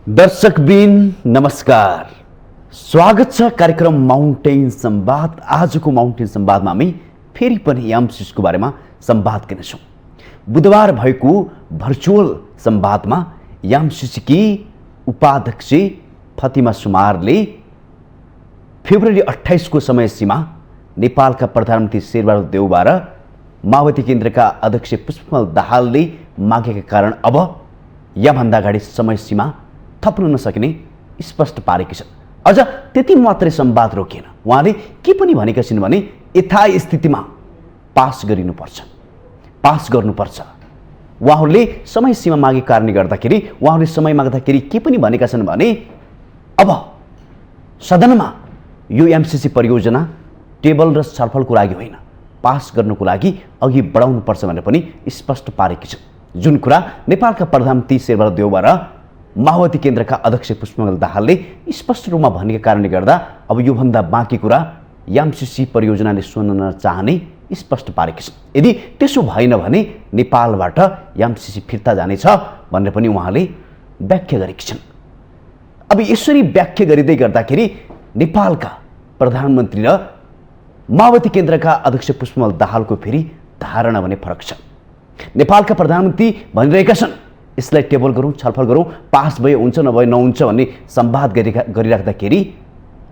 दर्शकबिन नमस्कार, स्वागत छ कार्यक्रम माउन्टेन संवाद। आजको माउन्टेन संवादमा हामी फेरि पनि एमसीसीको बारेमा संवाद गर्नेछौँ। बुधबार भएको भर्चुअल संवादमा एमसीसीकी उपाध्यक्ष फतिमा सुमारले फेब्रुअरी 28 को समय सीमा नेपालका प्रधानमन्त्री शेरबहादुर देउबा र माओवादी केन्द्रका अध्यक्ष पुष्पकमल दाहालले मागेका कारण अब याभन्दा अगाडि समय सीमा थप्न नसकिने स्पष्ट पारेकी छन्। अझ त्यति मात्रै संवाद रोकिएन, उहाँले के पनि भनेका छिन् भने यथास्थितिमा पास गर्नुपर्छ। उहाँहरूले समय सीमा मागेको कारणले गर्दाखेरि उहाँहरूले समय माग्दाखेरि के पनि भनेका छन् भने अब सदनमा यो एमसीसी परियोजना टेबल र छलफलको लागि होइन, पास गर्नुको लागि अघि बढाउनुपर्छ भनेर पनि स्पष्ट पारेकी छन्। जुन कुरा नेपालका प्रधानमन्त्री शेरबहादुर देउबा र माओवादी केन्द्रका अध्यक्ष पुष्पकमल दाहालले स्पष्ट रूपमा भनेका कारणले गर्दा अब योभन्दा बाँकी कुरा एमसीसी परियोजनाले सुन्न नचाहने स्पष्ट पारेकी छन्। यदि त्यसो भएन भने नेपालबाट एमसीसी फिर्ता जानेछ भनेर पनि उहाँले व्याख्या गरेकी छन्। अब यसरी व्याख्या गरिँदै गर्दाखेरि नेपालका प्रधानमन्त्री र माओवादी केन्द्रका अध्यक्ष पुष्पकमल दाहालको फेरि धारणा भने फरक छ। नेपालका प्रधानमन्त्री भनिरहेका छन् यसलाई टेबल गरौँ, छलफल गरौँ, पास भए हुन्छ नभए नहुन्छ भन्ने संवाद गरिराख्दाखेरि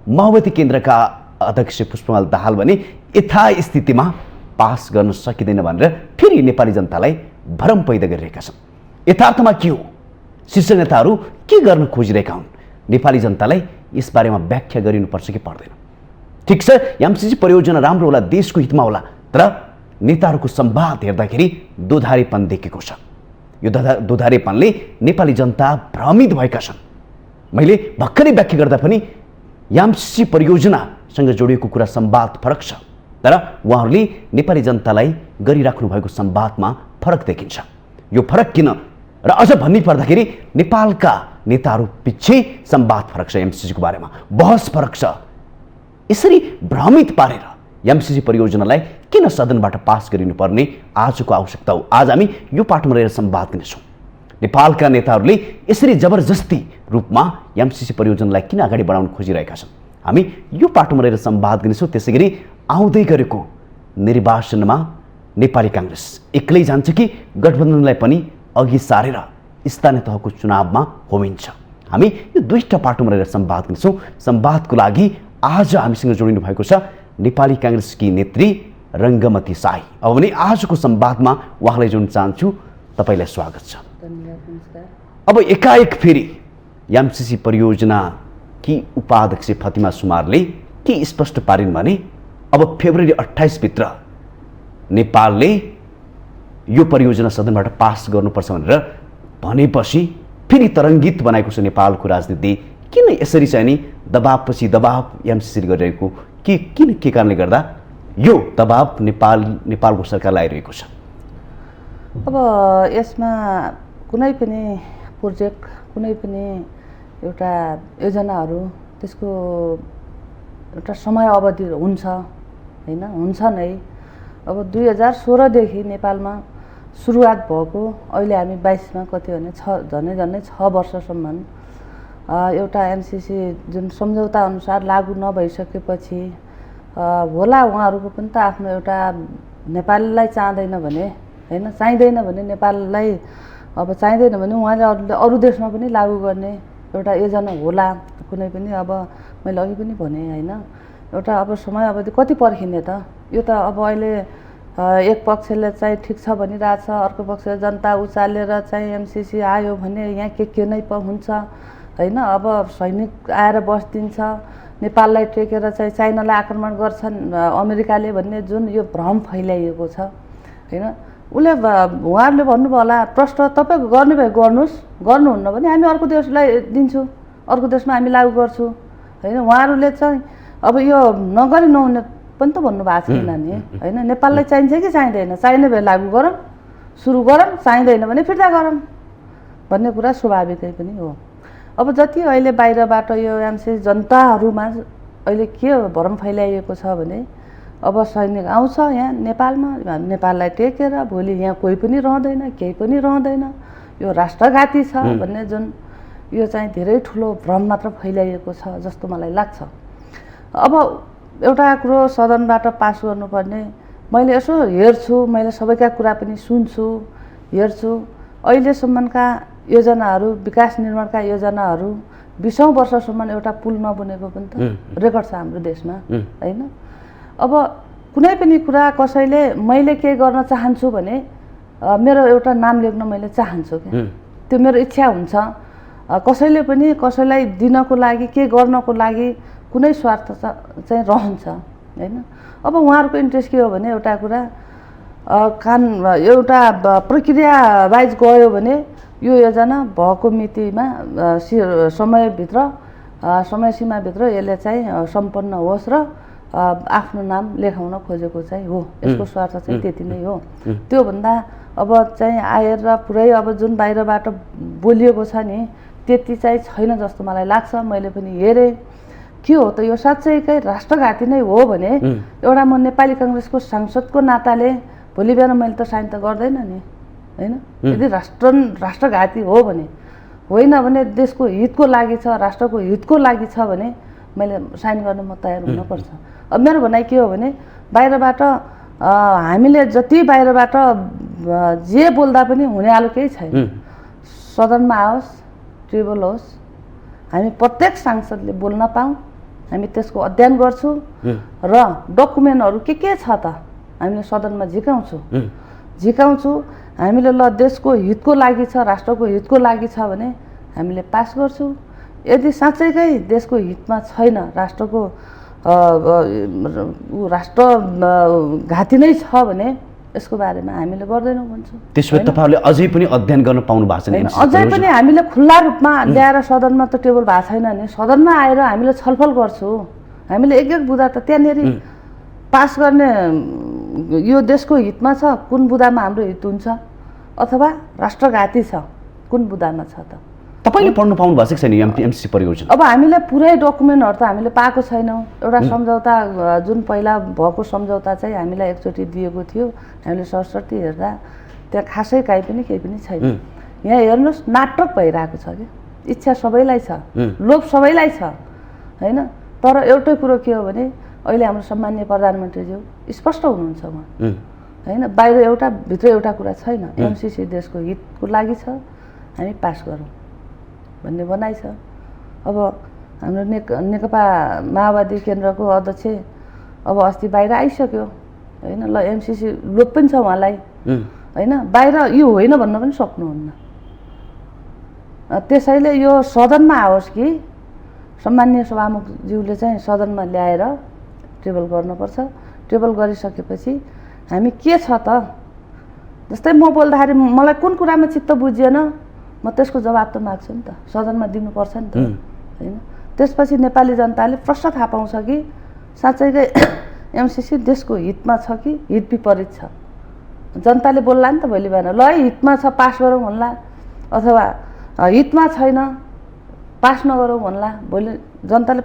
माओवादी केन्द्रका अध्यक्ष पुष्पकमल दाहाल भने यथास्थितिमा पास गर्न सकिँदैन भनेर फेरि नेपाली जनतालाई भ्रम पैदा गरिरहेका छन्। यथार्थमा के हो, शीर्ष नेताहरू के गर्न खोजिरहेका हुन्, नेपाली जनतालाई यसबारेमा व्याख्या गरिनुपर्छ कि पर्दैन। ठिक छ, एमसीसी परियोजना राम्रो होला, देशको हितमा होला, तर नेताहरूको संवाद हेर्दाखेरि दोधारेपन देखेको छ। यो दोधारेपनले नेपाली जनता भ्रमित भएका छन्। मैले भर्खरै व्याख्या गर्दा पनि एमसीसी परियोजनासँग जोडिएको कुरा संवाद फरक छ, तर उहाँहरूले नेपाली जनतालाई गरिराख्नु भएको संवादमा फरक देखिन्छ। यो फरक किन र अझ भन्नै पर्दाखेरि नेपालका नेताहरू पछि संवाद फरक छ, एमसीसीको बारेमा बहस फरक छ। यसरी भ्रमित पारेर एमसीसी परियोजनालाई किन सदनबाट पास गरिनुपर्ने आजको आवश्यकता हो। आज हामी यो पाठमा रहेर संवाद गर्नेछौँ। नेपालका नेताहरूले यसरी जबरजस्ती रूपमा एमसीसी परियोजनालाई किन अगाडि बढाउन खोजिरहेका छन्, हामी यो पाठमा रहेर संवाद गर्नेछौँ। त्यसैगरी आउँदै गरेको निर्वाचनमा नेपाली काङ्ग्रेस एक्लै जान्छ कि गठबन्धनलाई पनि अघि सारेर स्थानीय तहको चुनावमा होमिन्छ, हामी यो दुईटा पाठमा रहेर संवाद गर्नेछौँ। संवादको लागि आज हामीसँग जोडिनु भएको छ नेपाली काङ्ग्रेसकी नेत्री रङ्गमती शाही। अब भने आजको संवादमा उहाँलाई जोड्न चाहन्छु। तपाईँलाई स्वागत छ। अब एकाएक फेरि एमसीसी परियोजना कि उपाध्यक्ष फतिमा सुमारले के स्पष्ट पारिन् भने अब फेब्रुअरी 28 भित्र नेपालले यो परियोजना सदनबाट पास गर्नुपर्छ भनेर भनेपछि फेरि तरङ्गित बनाएको छ नेपालको राजनीति। किन यसरी चाहिँ नि दबावपछि दबाव एमसीसी गरिरहेको, किन के कारणले गर्दा यो दबाव नेपालको सरकारलाई आइरहेको छ? अब यसमा कुनै पनि प्रोजेक्ट, कुनै पनि एउटा योजनाहरू त्यसको एउटा समय अवधि हुन्छ हैन, हुन्छ नै। अब 2016 देखि नेपालमा सुरुवात भएको अहिले हामी 22 मा कति भने झन्डै 6 वर्षसम्म एउटा एमसीसी जुन सम्झौता अनुसार लागू नभइसकेपछि होला उहाँहरूको पनि त आफ्नो एउटा नेपाललाई चाहँदैन भने हैन, चाहिँदैन भने नेपाललाई अब चाहिँदैन भने उहाँले अरू देशमा पनि लागू गर्ने एउटा योजना होला कुनै पनि। अब मैले अघि पनि भने हैन, एउटा अब समय अवधि कति पर्खिने त, यो त अब अहिले एक पक्षले चाहिँ ठिक छ भनिरहेछ, अर्को पक्षले जनता उचालेर चाहिँ एमसीसी आयो भने यहाँ के नै हुन्छ हैन। अब सैनिक आएर बस्दिन्छ, नेपाललाई टेकेर चाहिँ चाइनालाई आक्रमण गर्छन् अमेरिकाले भन्ने जुन यो भ्रम फैलाइएको छ हैन, उहाँहरूले भन्नुभयो होला प्रश्न तपाईँ गर्ने भए गर्नुहोस्, गर्नुहुन्न भने हामी अर्को देशलाई दिन्छौँ, अर्को देशमा हामी लागू गर्छौँ हैन। उहाँहरूले चाहिँ अब यो नगरी नहुने पनि त भन्नुभएको छैन नि हैन। नेपाललाई चाहिन्छ कि चाहिँदैन, चाहिने भए लागू गरौँ, सुरु गरौँ, चाहिँदैन भने फिर्ता गरौँ भन्ने कुरा स्वाभाविकै पनि हो। अब जति अहिले बाहिरबाट यो एमसीसी जनताहरूमा अहिले के भ्रम फैलाइएको छ भने अब सैनिक आउँछ यहाँ नेपालमा, नेपाललाई टेकेर भोलि यहाँ कोही पनि रहँदैन, केही पनि रहँदैन, यो राष्ट्रघाती छ भन्ने जुन यो चाहिँ धेरै ठुलो भ्रम मात्र फैलाइएको छ जस्तो मलाई लाग्छ। अब एउटा कुरो सदनबाट पास गर्नुपर्ने, मैले यसो हेर्छु, मैले सबैका कुरा पनि सुन्छु, हेर्छु। अहिलेसम्मका योजनाहरू, विकास निर्माणका योजनाहरू 20औं वर्षसम्म एउटा पुल नबनेको पनि त रेकर्ड छ हाम्रो देशमा, होइन? अब कुनै पनि कुरा कसैले मैले के गर्न चाहन्छु भने मेरो एउटा नाम लेख्न मैले चाहन्छु क्या, त्यो मेरो इच्छा हुन्छ। कसैले पनि कसैलाई दिनको लागि, के गर्नको लागि कुनै स्वार्थ चाहिँ रहन्छ, होइन? अब उहाँहरूको इन्ट्रेस्ट के हो भने एउटा कुरा एउटा प्रक्रिया वाइज गयो भने यो योजना भएको मितिमा समयभित्र, समय सीमाभित्र यसले चाहिँ सम्पन्न होस् र आफ्नो नाम लेखाउन खोजेको चाहिँ हो, यसको स्वार्थ चाहिँ त्यति नै हो। त्योभन्दा अब चाहिँ आएर पुरै अब जुन बाहिरबाट बोलिएको छ नि त्यति चाहिँ छैन जस्तो मलाई लाग्छ। मैले पनि हेरेँ, के हो त यो साँच्चैकै राष्ट्रघाती नै हो भने एउटा म नेपाली काङ्ग्रेसको सांसदको नाताले भोलि बिहान मैले त साइन त गर्दैन नि, होइन? यदि राष्ट्रघाती हो भने, होइन भने देशको हितको लागि छ, राष्ट्रको हितको लागि छ भने मैले साइन गर्न म तयार हुनुपर्छ। अब मेरो भनाइ के हो भने बाहिरबाट हामीले जति बाहिरबाट जे बोल्दा पनि हुनेवालो केही छैन। सदनमा आओस्, टेबल होस्, हामी प्रत्येक सांसदले बोल्न पाऊँ, हामी त्यसको अध्ययन गर्छौँ र डकुमेन्टहरू के छ त हामीले सदनमा झिकाउँछु। हामीले ल देशको हितको लागि छ, राष्ट्रको हितको लागि छ भने हामीले पास गर्छौँ। यदि साँच्चैकै देशको हितमा छैन, राष्ट्रको राष्ट्रघाती नै छ भने यसको बारेमा हामीले गर्दैनौँ भन्छौँ। त्यसो भए तपाईँहरूले अझै पनि अध्ययन गर्न पाउनु भएको छैन? अझै पनि हामीले खुल्ला रूपमा ल्याएर सदनमा त टेबल भएको छैन नि, सदनमा आएर हामीले छलफल गर्छौँ। हामीले एक एक बुँदा त त्यहाँनिर पास गर्ने यो देशको हितमा छ, कुन बुँदामा हाम्रो हित हुन्छ, अथवा राष्ट्रघाती छ कुन बुँदामा छ त तपाईँले पढ्नु पाउनु भएको छैन एमसिसी परियोजना? अब हामीले पुरै डकुमेन्टहरू त हामीले पाएको छैनौँ। एउटा सम्झौता जुन पहिला भएको सम्झौता चाहिँ हामीलाई एकचोटि दिएको थियो, हामीले सरस्वती हेर्दा त्यहाँ खासै केही पनि छैन। यहाँ हेर्नुहोस्, नाटक भइरहेको छ क्या, इच्छा सबैलाई छ, लोभ सबैलाई छ, होइन? तर एउटै कुरो के हो भने अहिले हाम्रो सम्माननीय प्रधानमन्त्रीज्यू स्पष्ट हुनुहुन्छ उहाँ, होइन? बाहिर एउटा भित्र एउटा कुरा छैन। एमसिसी देशको हितको लागि छ, हामी पास गरौँ भन्ने भनाइ छ। अब हाम्रो नेकपा माओवादी केन्द्रको अध्यक्ष अब अस्ति बाहिर आइसक्यो, होइन? ल एमसिसी लोभ पनि छ उहाँलाई, होइन? बाहिर यो होइन भन्न पनि सक्नुहुन्न। त्यसैले यो सदनमा आओस् कि सम्माननीय सभामुखज्यूले चाहिँ सदनमा ल्याएर टेबल गर्नुपर्छ। टेबल गरिसकेपछि हामी के छ त, जस्तै म बोल्दाखेरि मलाई कुन कुरामा चित्त बुझिएन म त्यसको जवाब त माग्छु नि त, सदनमा दिनुपर्छ नि त, होइन? त्यसपछि नेपाली जनताले प्रश्न थाहा पाउँछ कि साँच्चैकै एमसिसी देशको हितमा छ कि हित विपरीत छ। जनताले बोल्ला नि त भोलि बिहान, ल है हितमा छ पास गरौँ भन्ला, अथवा हितमा छैन पास नगरौँ भन्ला। भोलि जनताले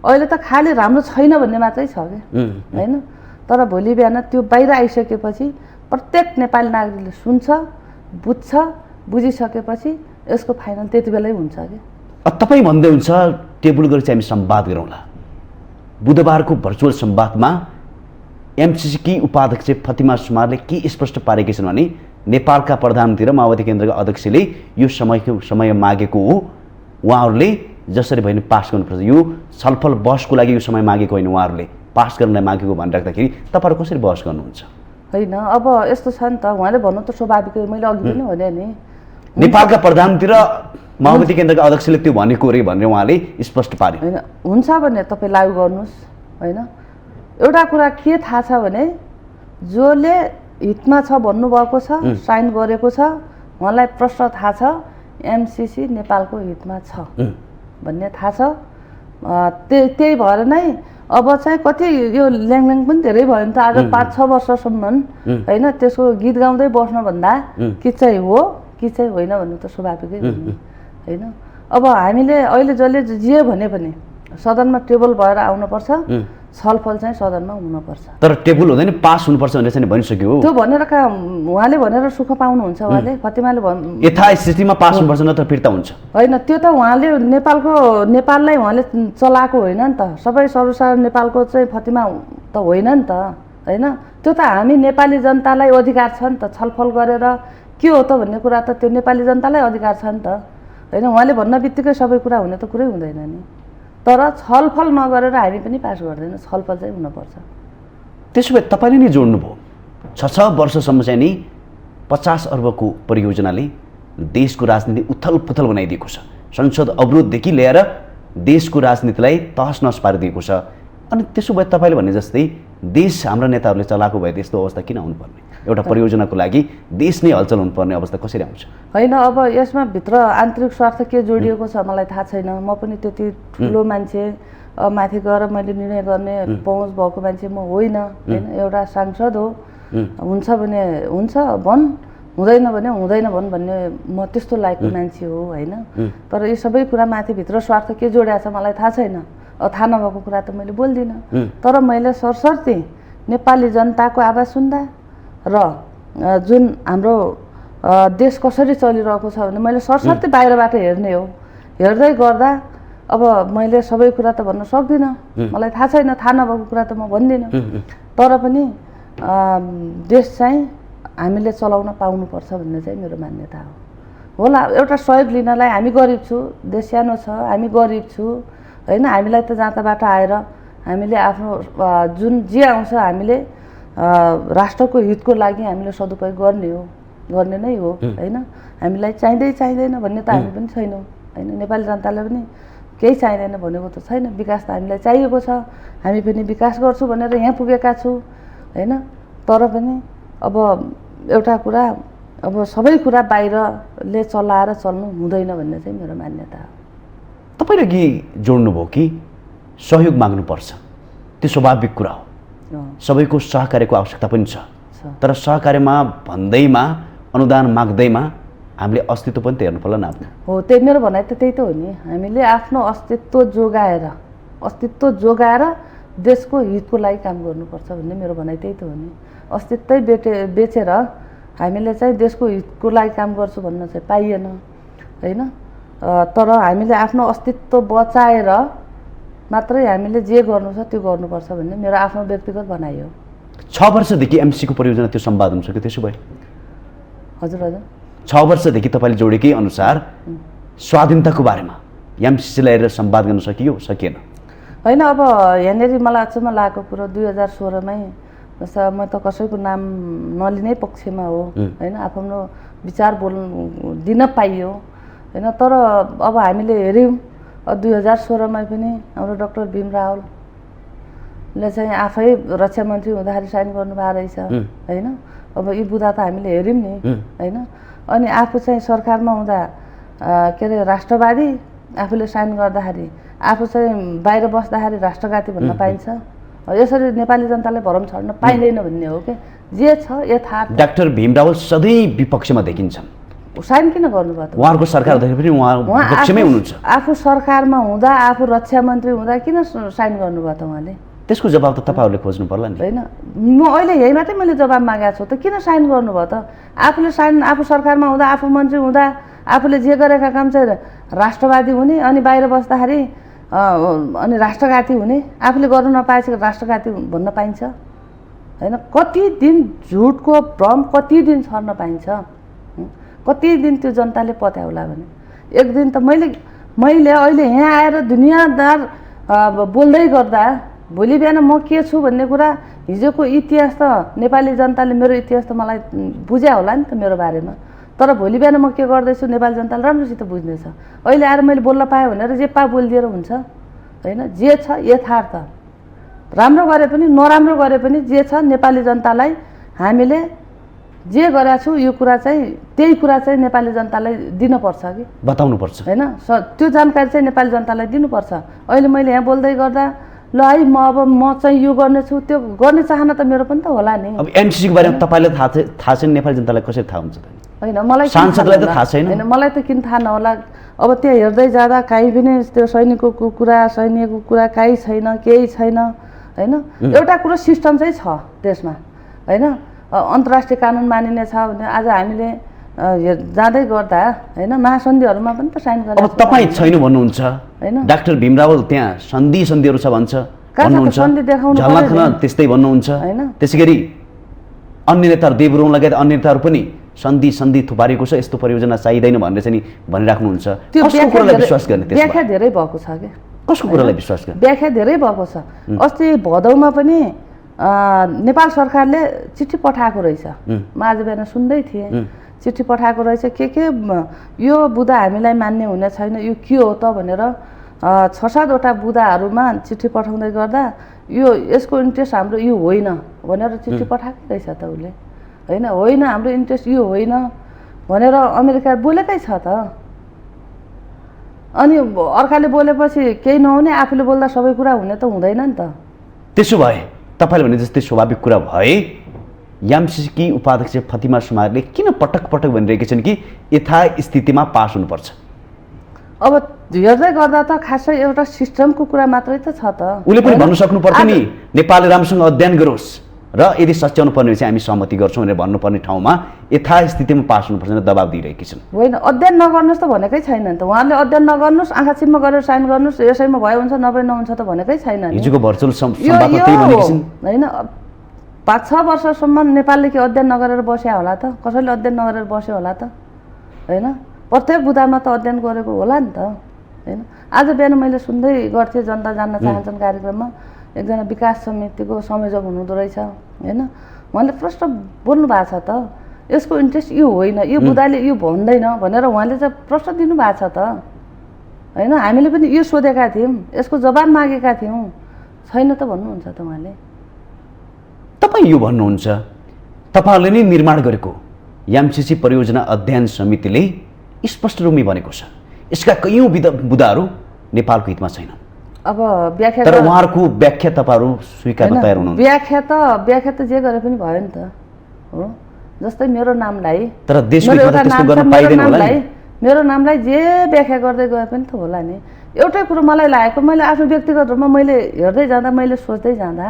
अहिले त खालि राम्रो छैन भन्ने मात्रै छ क्या, होइन? तर भोलि बिहान त्यो बाहिर आइसकेपछि प्रत्येक नेपाली नागरिकले सुन्छ, बुझ्छ, बुझिसकेपछि यसको फाइनल त्यति बेलै हुन्छ क्या। तपाईँ भन्दै हुन्छ टेबल गरी चाहिँ हामी संवाद गरौँला। बुधबारको भर्चुअल संवादमा एमसिसीकी उपाध्यक्ष फतिमा सुमारले के स्पष्ट पारेकी छन् भने नेपालका प्रधानमन्त्री र माओवादी केन्द्रका अध्यक्षले यो समय मागेको हो, उहाँहरूले जसरी भयो नि पास गर्नुपर्छ, यो छलफल बहसको लागि यो समय मागेको होइन, उहाँहरूले पास गर्नलाई मागेको भनिराख्दाखेरि तपाईँहरू कसरी बहस गर्नुहुन्छ? होइन, अब यस्तो छ नि त, उहाँले भन्नु त स्वाभाविक हो। मैले अघि पनि भने नि नेपालका प्रधानमन्त्री र माओवादी केन्द्रका अध्यक्षले त्यो भनेको रे भनेर उहाँले स्पष्ट पारे। होइन, हुन्छ भने तपाईँ लागु गर्नुहोस्, होइन? एउटा कुरा के थाहा छ भने जसले हितमा छ भन्नुभएको छ, साइन गरेको छ, उहाँलाई प्रश्न थाहा छ एमसिसी नेपालको हितमा छ भन्ने थाहा छ। त्यही भएर नै अब चाहिँ कति यो ल्याङल्याङ पनि धेरै भयो नि त, आज 5-6 वर्षसम्म, होइन? त्यसको गीत गाउँदै बस्नुभन्दा कि चाहिँ हो कि चाहिँ होइन भन्नु त स्वाभाविकै हो, होइन? अब हामीले अहिले जसले जे भने पनि सदनमा टेबल भएर आउनुपर्छ, छलफल चाहिँ सदनमा हुनुपर्छ। तर टेबल हुँदैन पास हुनुपर्छ भनेर चाहिँ भनिसक्यो त्यो भनेर उहाँले भनेर सुख पाउनुहुन्छ उहाँले फतिमाले यथास्थितिमा पास हुनुपर्छ नत्र फिर्ता हुन्छ होइन। त्यो त उहाँले नेपाललाई उहाँले चलाएको होइन नि त। सबै सर्वसाधारण नेपालको चाहिँ फतिमा त होइन नि त होइन। त्यो त हामी नेपाली जनतालाई अधिकार छ नि त छलफल गरेर के हो त भन्ने कुरा त त्यो नेपाली जनतालाई अधिकार छ नि त होइन। उहाँले भन्न बित्तिकै सबै कुरा हुने त कुरै हुँदैन नि। तर छलफल नगरेर हामी पनि पास गर्दैन, छलफल चाहिँ हुनुपर्छ। त्यसो भए तपाईँले नै जोड्नुभयो 6 वर्षसम्म चाहिँ नि 50 अर्बको परियोजनाले देशको राजनीति उथल पुथल बनाइदिएको छ। संसद अवरोधदेखि लिएर देशको राजनीतिलाई तहस नहस पारिदिएको छ। अनि त्यसो भए तपाईँले भने जस्तै देश हाम्रा नेताहरूले चलाएको भए त्यस्तो अवस्था किन हुनुपर्ने? एउटा परियोजनाको लागि देश नै हलचल हुनुपर्ने अवस्था कसरी आउँछ? होइन, अब यसमा भित्र आन्तरिक स्वार्थ के जोडिएको छ मलाई थाहा छैन। म पनि त्यति ठुलो मान्छे माथि गएर मैले निर्णय गर्ने पहुँच भएको मान्छे म होइन होइन। एउटा सांसद हो, हुन्छ भने हुन्छ भन्, हुँदैन भने हुँदैन भन् भन्ने म त्यस्तो लायकको मान्छे हो होइन। तर यी सबै कुरा माथि भित्र स्वार्थ के जोडिएको छ मलाई थाहा छैन। थाहा नभएको कुरा त मैले बोल्दिनँ। तर मैले सरसर्ती नेपाली जनताको आवाज सुन्दा र जुन हाम्रो देश कसरी चलिरहेको छ भने मैले सरसर्ती बाहिरबाट हेर्ने हो। हेर्दै गर्दा अब मैले सबै कुरा त भन्न सक्दिनँ, मलाई थाहा छैन। थाहा नभएको कुरा त म भन्दिनँ। तर पनि देश चाहिँ हामीले चलाउन पाउनुपर्छ भन्ने चाहिँ मेरो मान्यता हो। होला एउटा सहयोग लिनलाई हामी गरिब छु, देश सानो छ, हामी गरिब छु होइन। हामीलाई त जहाँबाट आएर हामीले आफ्नो जुन जे आउँछ हामीले राष्ट्रको हितको लागि हामीले सदुपयोग गर्ने नै हो होइन। हामीलाई चाहिँदैन भन्ने त हामी पनि छैनौँ होइन। नेपाली जनतालाई पनि केही चाहिँदैन भनेको त छैन। विकास त हामीलाई चाहिएको छ, हामी पनि विकास गर्छु भनेर यहाँ पुगेका छु होइन। तर पनि अब एउटा कुरा, अब सबै कुरा बाहिरले चलाएर चल्नु हुँदैन भन्ने चाहिँ मेरो मान्यता हो। तपाईँले के जोड्नुभयो कि सहयोग माग्नुपर्छ, त्यो स्वाभाविक कुरा हो। सबैको सहकार्यको आवश्यकता पनि छ। तर सहकार्यमा भन्दैमा अनुदान माग्दैमा हामीले अस्तित्व पनि त हेर्नु पर्ला न आफ्नो। हो, त्यही मेरो भनाइ त त्यही त हो नि। हामीले आफ्नो अस्तित्व जोगाएर देशको हितको लागि काम गर्नुपर्छ भन्ने मेरो भनाइ त्यही त हो नि। अस्तित्वै बेचेर हामीले चाहिँ देशको हितको लागि काम गर्छु भन्न चाहिँ पाइएन होइन। तर हामीले आफ्नो अस्तित्व बचाएर मात्रै हामीले जे गर्नु छ त्यो गर्नुपर्छ भन्ने मेरो आफ्नो व्यक्तिगत भनाइ हो। 6 वर्षदेखि एमसीको परियोजना त्यो सम्पादन सक्यो। त्यसो भए हजुर 6 वर्षदेखि तपाईँले जोडेकै अनुसार स्वाधीनताको बारेमा एमसीसीलाई हेरेर सम्वाद गर्न सकियो सकिएन? होइन, अब यहाँनिर मलाई अचम्म लागेको कुरो 2016मै म त कसैको नाम नलिने पक्षमा हो होइन। आफ्नो विचार दिन पाइयो होइन। तर अब हामीले हेऱ्यौँ 2016मा पनि हाम्रो डाक्टर भीम रावलले चाहिँ आफै रक्षा मन्त्री हुँदाखेरि साइन गर्नुभएको रहेछ होइन। अब यी बुदा त हामीले हेऱ्यौँ नि होइन। अनि आफू चाहिँ सरकारमा हुँदा के अरे राष्ट्रवादी, आफूले साइन गर्दाखेरि आफू चाहिँ बाहिर बस्दाखेरि राष्ट्रघाती भन्न पाइन्छ। यसरी नेपाली जनतालाई भरम छर्न पाइँदैन भन्ने हो कि जे छ यथार्थ। डाक्टर भीम रावल सधैँ विपक्षमा देखिन्छन्। साइन किन गर्नुभयो त? उहाँहरूको सरकार पनि उहाँ विपक्षमै हुनुहुन्छ। आफू सरकारमा हुँदा, आफू रक्षा मन्त्री हुँदा किन साइन गर्नुभयो त उहाँले? त्यसको जवाब त तपाईँहरूले खोज्नु पर्ला नि होइन। म अहिले यहीँबाटै मैले जवाब मागेको छु त किन साइन गर्नुभयो त? आफू सरकारमा हुँदा, आफू मन्त्री हुँदा आफूले जे गरेका काम चाहिँ राष्ट्रवादी हुने, अनि बाहिर बस्दाखेरि अनि राष्ट्रघाती हुने, आफूले गर्नु नपाएपछि राष्ट्रघाती भन्न पाइन्छ होइन। कति दिन झुटको भ्रम कति दिन छर्न पाइन्छ? कति दिन त्यो जनताले पत्याउला भने? एक दिन त मैले अहिले यहाँ आएर दुनियाँदार बोल्दै गर्दा भोलि बिहान म के छु भन्ने कुरा, हिजोको इतिहास त नेपाली जनताले मेरो इतिहास त मलाई बुझ्या होला नि त मेरो बारेमा। तर भोलि बिहान म के गर्दैछु नेपाली जनताले राम्रोसित बुझ्नेछ। अहिले आएर मैले बोल्न पाएँ भनेर जे बोलिदिएर हुन्छ होइन। जे छ यथार्थ, राम्रो गरे पनि नराम्रो गरे पनि जे छ नेपाली जनतालाई हामीले जे गरेका छु यो कुरा चाहिँ त्यही कुरा चाहिँ नेपाली जनतालाई दिनुपर्छ कि बताउनुपर्छ होइन। त्यो जानकारी चाहिँ नेपाली जनतालाई दिनुपर्छ। अहिले मैले यहाँ बोल्दै गर्दा ल है म चाहिँ यो गर्नेछु, त्यो गर्ने चाहना त मेरो पनि त होला नि। अब एनसीसीको बारेमा तपाईँलाई थाहा छैन, नेपाली जनतालाई कसरी थाहा हुन्छ त? होइन, मलाई सांसदलाई त थाहा छैन। होइन, मलाई त किन थाहा नहोला? अब त्यहाँ हेर्दै जाँदा काहीँ पनि त्यो सैनिकको कुरा काहीँ छैन, केही छैन होइन एउटा कुरो सिस्टम चाहिँ छ देशमा होइन अन्तर्राष्ट्रिय कानुन मानिने छ भने आज हामीले जाँदै गर्दा होइन महासन्धिहरूमा पनि त साइन अब तपाईँ छैन भन्नुहुन्छ होइन डाक्टर भीम रावल त्यहाँ सन्धिहरू छ भन्छ भन्नुहुन्छ सन्धि देखाउनु झलनाथ खनाल त्यस्तै भन्नुहुन्छ होइन त्यसै गरी अन्य नेताहरू देवरुङ लगायत अन्य नेताहरू पनि सन्धि थुपारिएको छ यस्तो परियोजना चाहिँदैन भनेर चाहिँ नि भनिराख्नुहुन्छ कसको कुरालाई विश्वास गर्ने त्यसमा व्याख्या धेरै भएको छ के कसको कुरालाई विश्वास गर्ने व्याख्या धेरै भएको छ अस्ति भदौमा पनि नेपाल सरकारले चिठी पठाएको रहेछ म आज बिहान सुन्दै थिएँ चिठी पठाएको रहेछ के यो बुदा हामीलाई मान्ने हुने छैन यो के हो त भनेर 6-7 वटा बुदाहरूमा चिठी पठाउँदै गर्दा यो यसको इन्ट्रेस्ट हाम्रो यो होइन भनेर चिठी पठाएकै रहेछ त उसले होइन हाम्रो इन्ट्रेस्ट यो होइन भनेर अमेरिका बोलेकै छ त अनि अर्काले बोलेपछि केही नहुने आफूले बोल्दा सबै कुरा हुने त हुँदैन नि त त्यसो भए तपाईँले भने जस्तै स्वाभाविक कुरा भए एमसिसीकी उपाध्यक्ष फतिमा सुमारले किन पटक भनिरहेकी छन् कि यथास्थितिमा पास हुनुपर्छ अब हेर्दै गर्दा त खासै एउटा सिस्टमको कुरा मात्रै त छ त उसले पनि भन्नु सक्नु पर्थ्यो नि नेपालले राम्रोसँग अध्ययन गरोस् र यदि सच्याउनु पर्ने चाहिँ हामी सहमति गर्छौँ भनेर भन्नुपर्ने ठाउँमा यथास्थितिमा पास हुनुपर्छ भनेर दबाब दिइरहेकी छन् होइन अध्ययन नगर्नुहोस् त भनेकै छैन नि त उहाँले अध्ययन नगर्नुहोस् आँखा चिम्म गरेर साइन गर्नुहोस् यसैमा भए हुन्छ नभए नहुन्छ त भनेकै छैन हिजोको भर्चुअल संवादमा त्यही भनेकी छिन् होइन 5-6 वर्षसम्म नेपालले के अध्ययन नगरेर बस्या होला त कसैले अध्ययन नगरेर बस्यो होला त होइन प्रत्येक बुदामा त अध्ययन गरेको होला नि त होइन आज बिहान मैले सुन्दै गर्थेँ जनता जान्न चाहन्छन् कार्यक्रममा एकजना विकास समितिको संयोजक हुनुहुँदो रहेछ होइन उहाँले प्रश्न बोल्नु भएको छ त यसको इन्ट्रेस्ट यो होइन यो बुदाले यो भन्दैन भनेर उहाँले चाहिँ प्रश्न दिनुभएको छ त होइन हामीले पनि यो सोधेका थियौँ यसको जवाब मागेका थियौँ छैन त भन्नुहुन्छ त उहाँले तपाईँ यो भन्नुहुन्छ तपाईँहरूले नै निर्माण गरेको एमसिसी परियोजना अध्ययन समितिले स्पष्ट रूपमै भनेको छ यसका कैयौँ बुदाहरू नेपालको हितमा छैनन् अब व्याख्या तर उहाँहरूको व्याख्या तपाईँहरू स्वीकार्न तयार हुनुहुन्छ व्याख्या त जे गरे पनि भयो नि त हो जस्तै मेरो नामलाई तर देशको हितमा त्यस्तो गर्न पाइदैन होला नि मेरो नामलाई जे व्याख्या गर्दै गए पनि त होला नि एउटै कुरो मलाई लागेको मैले आफ्नो व्यक्तिगत रूपमा मैले हेर्दै जाँदा मैले सोच्दै जाँदा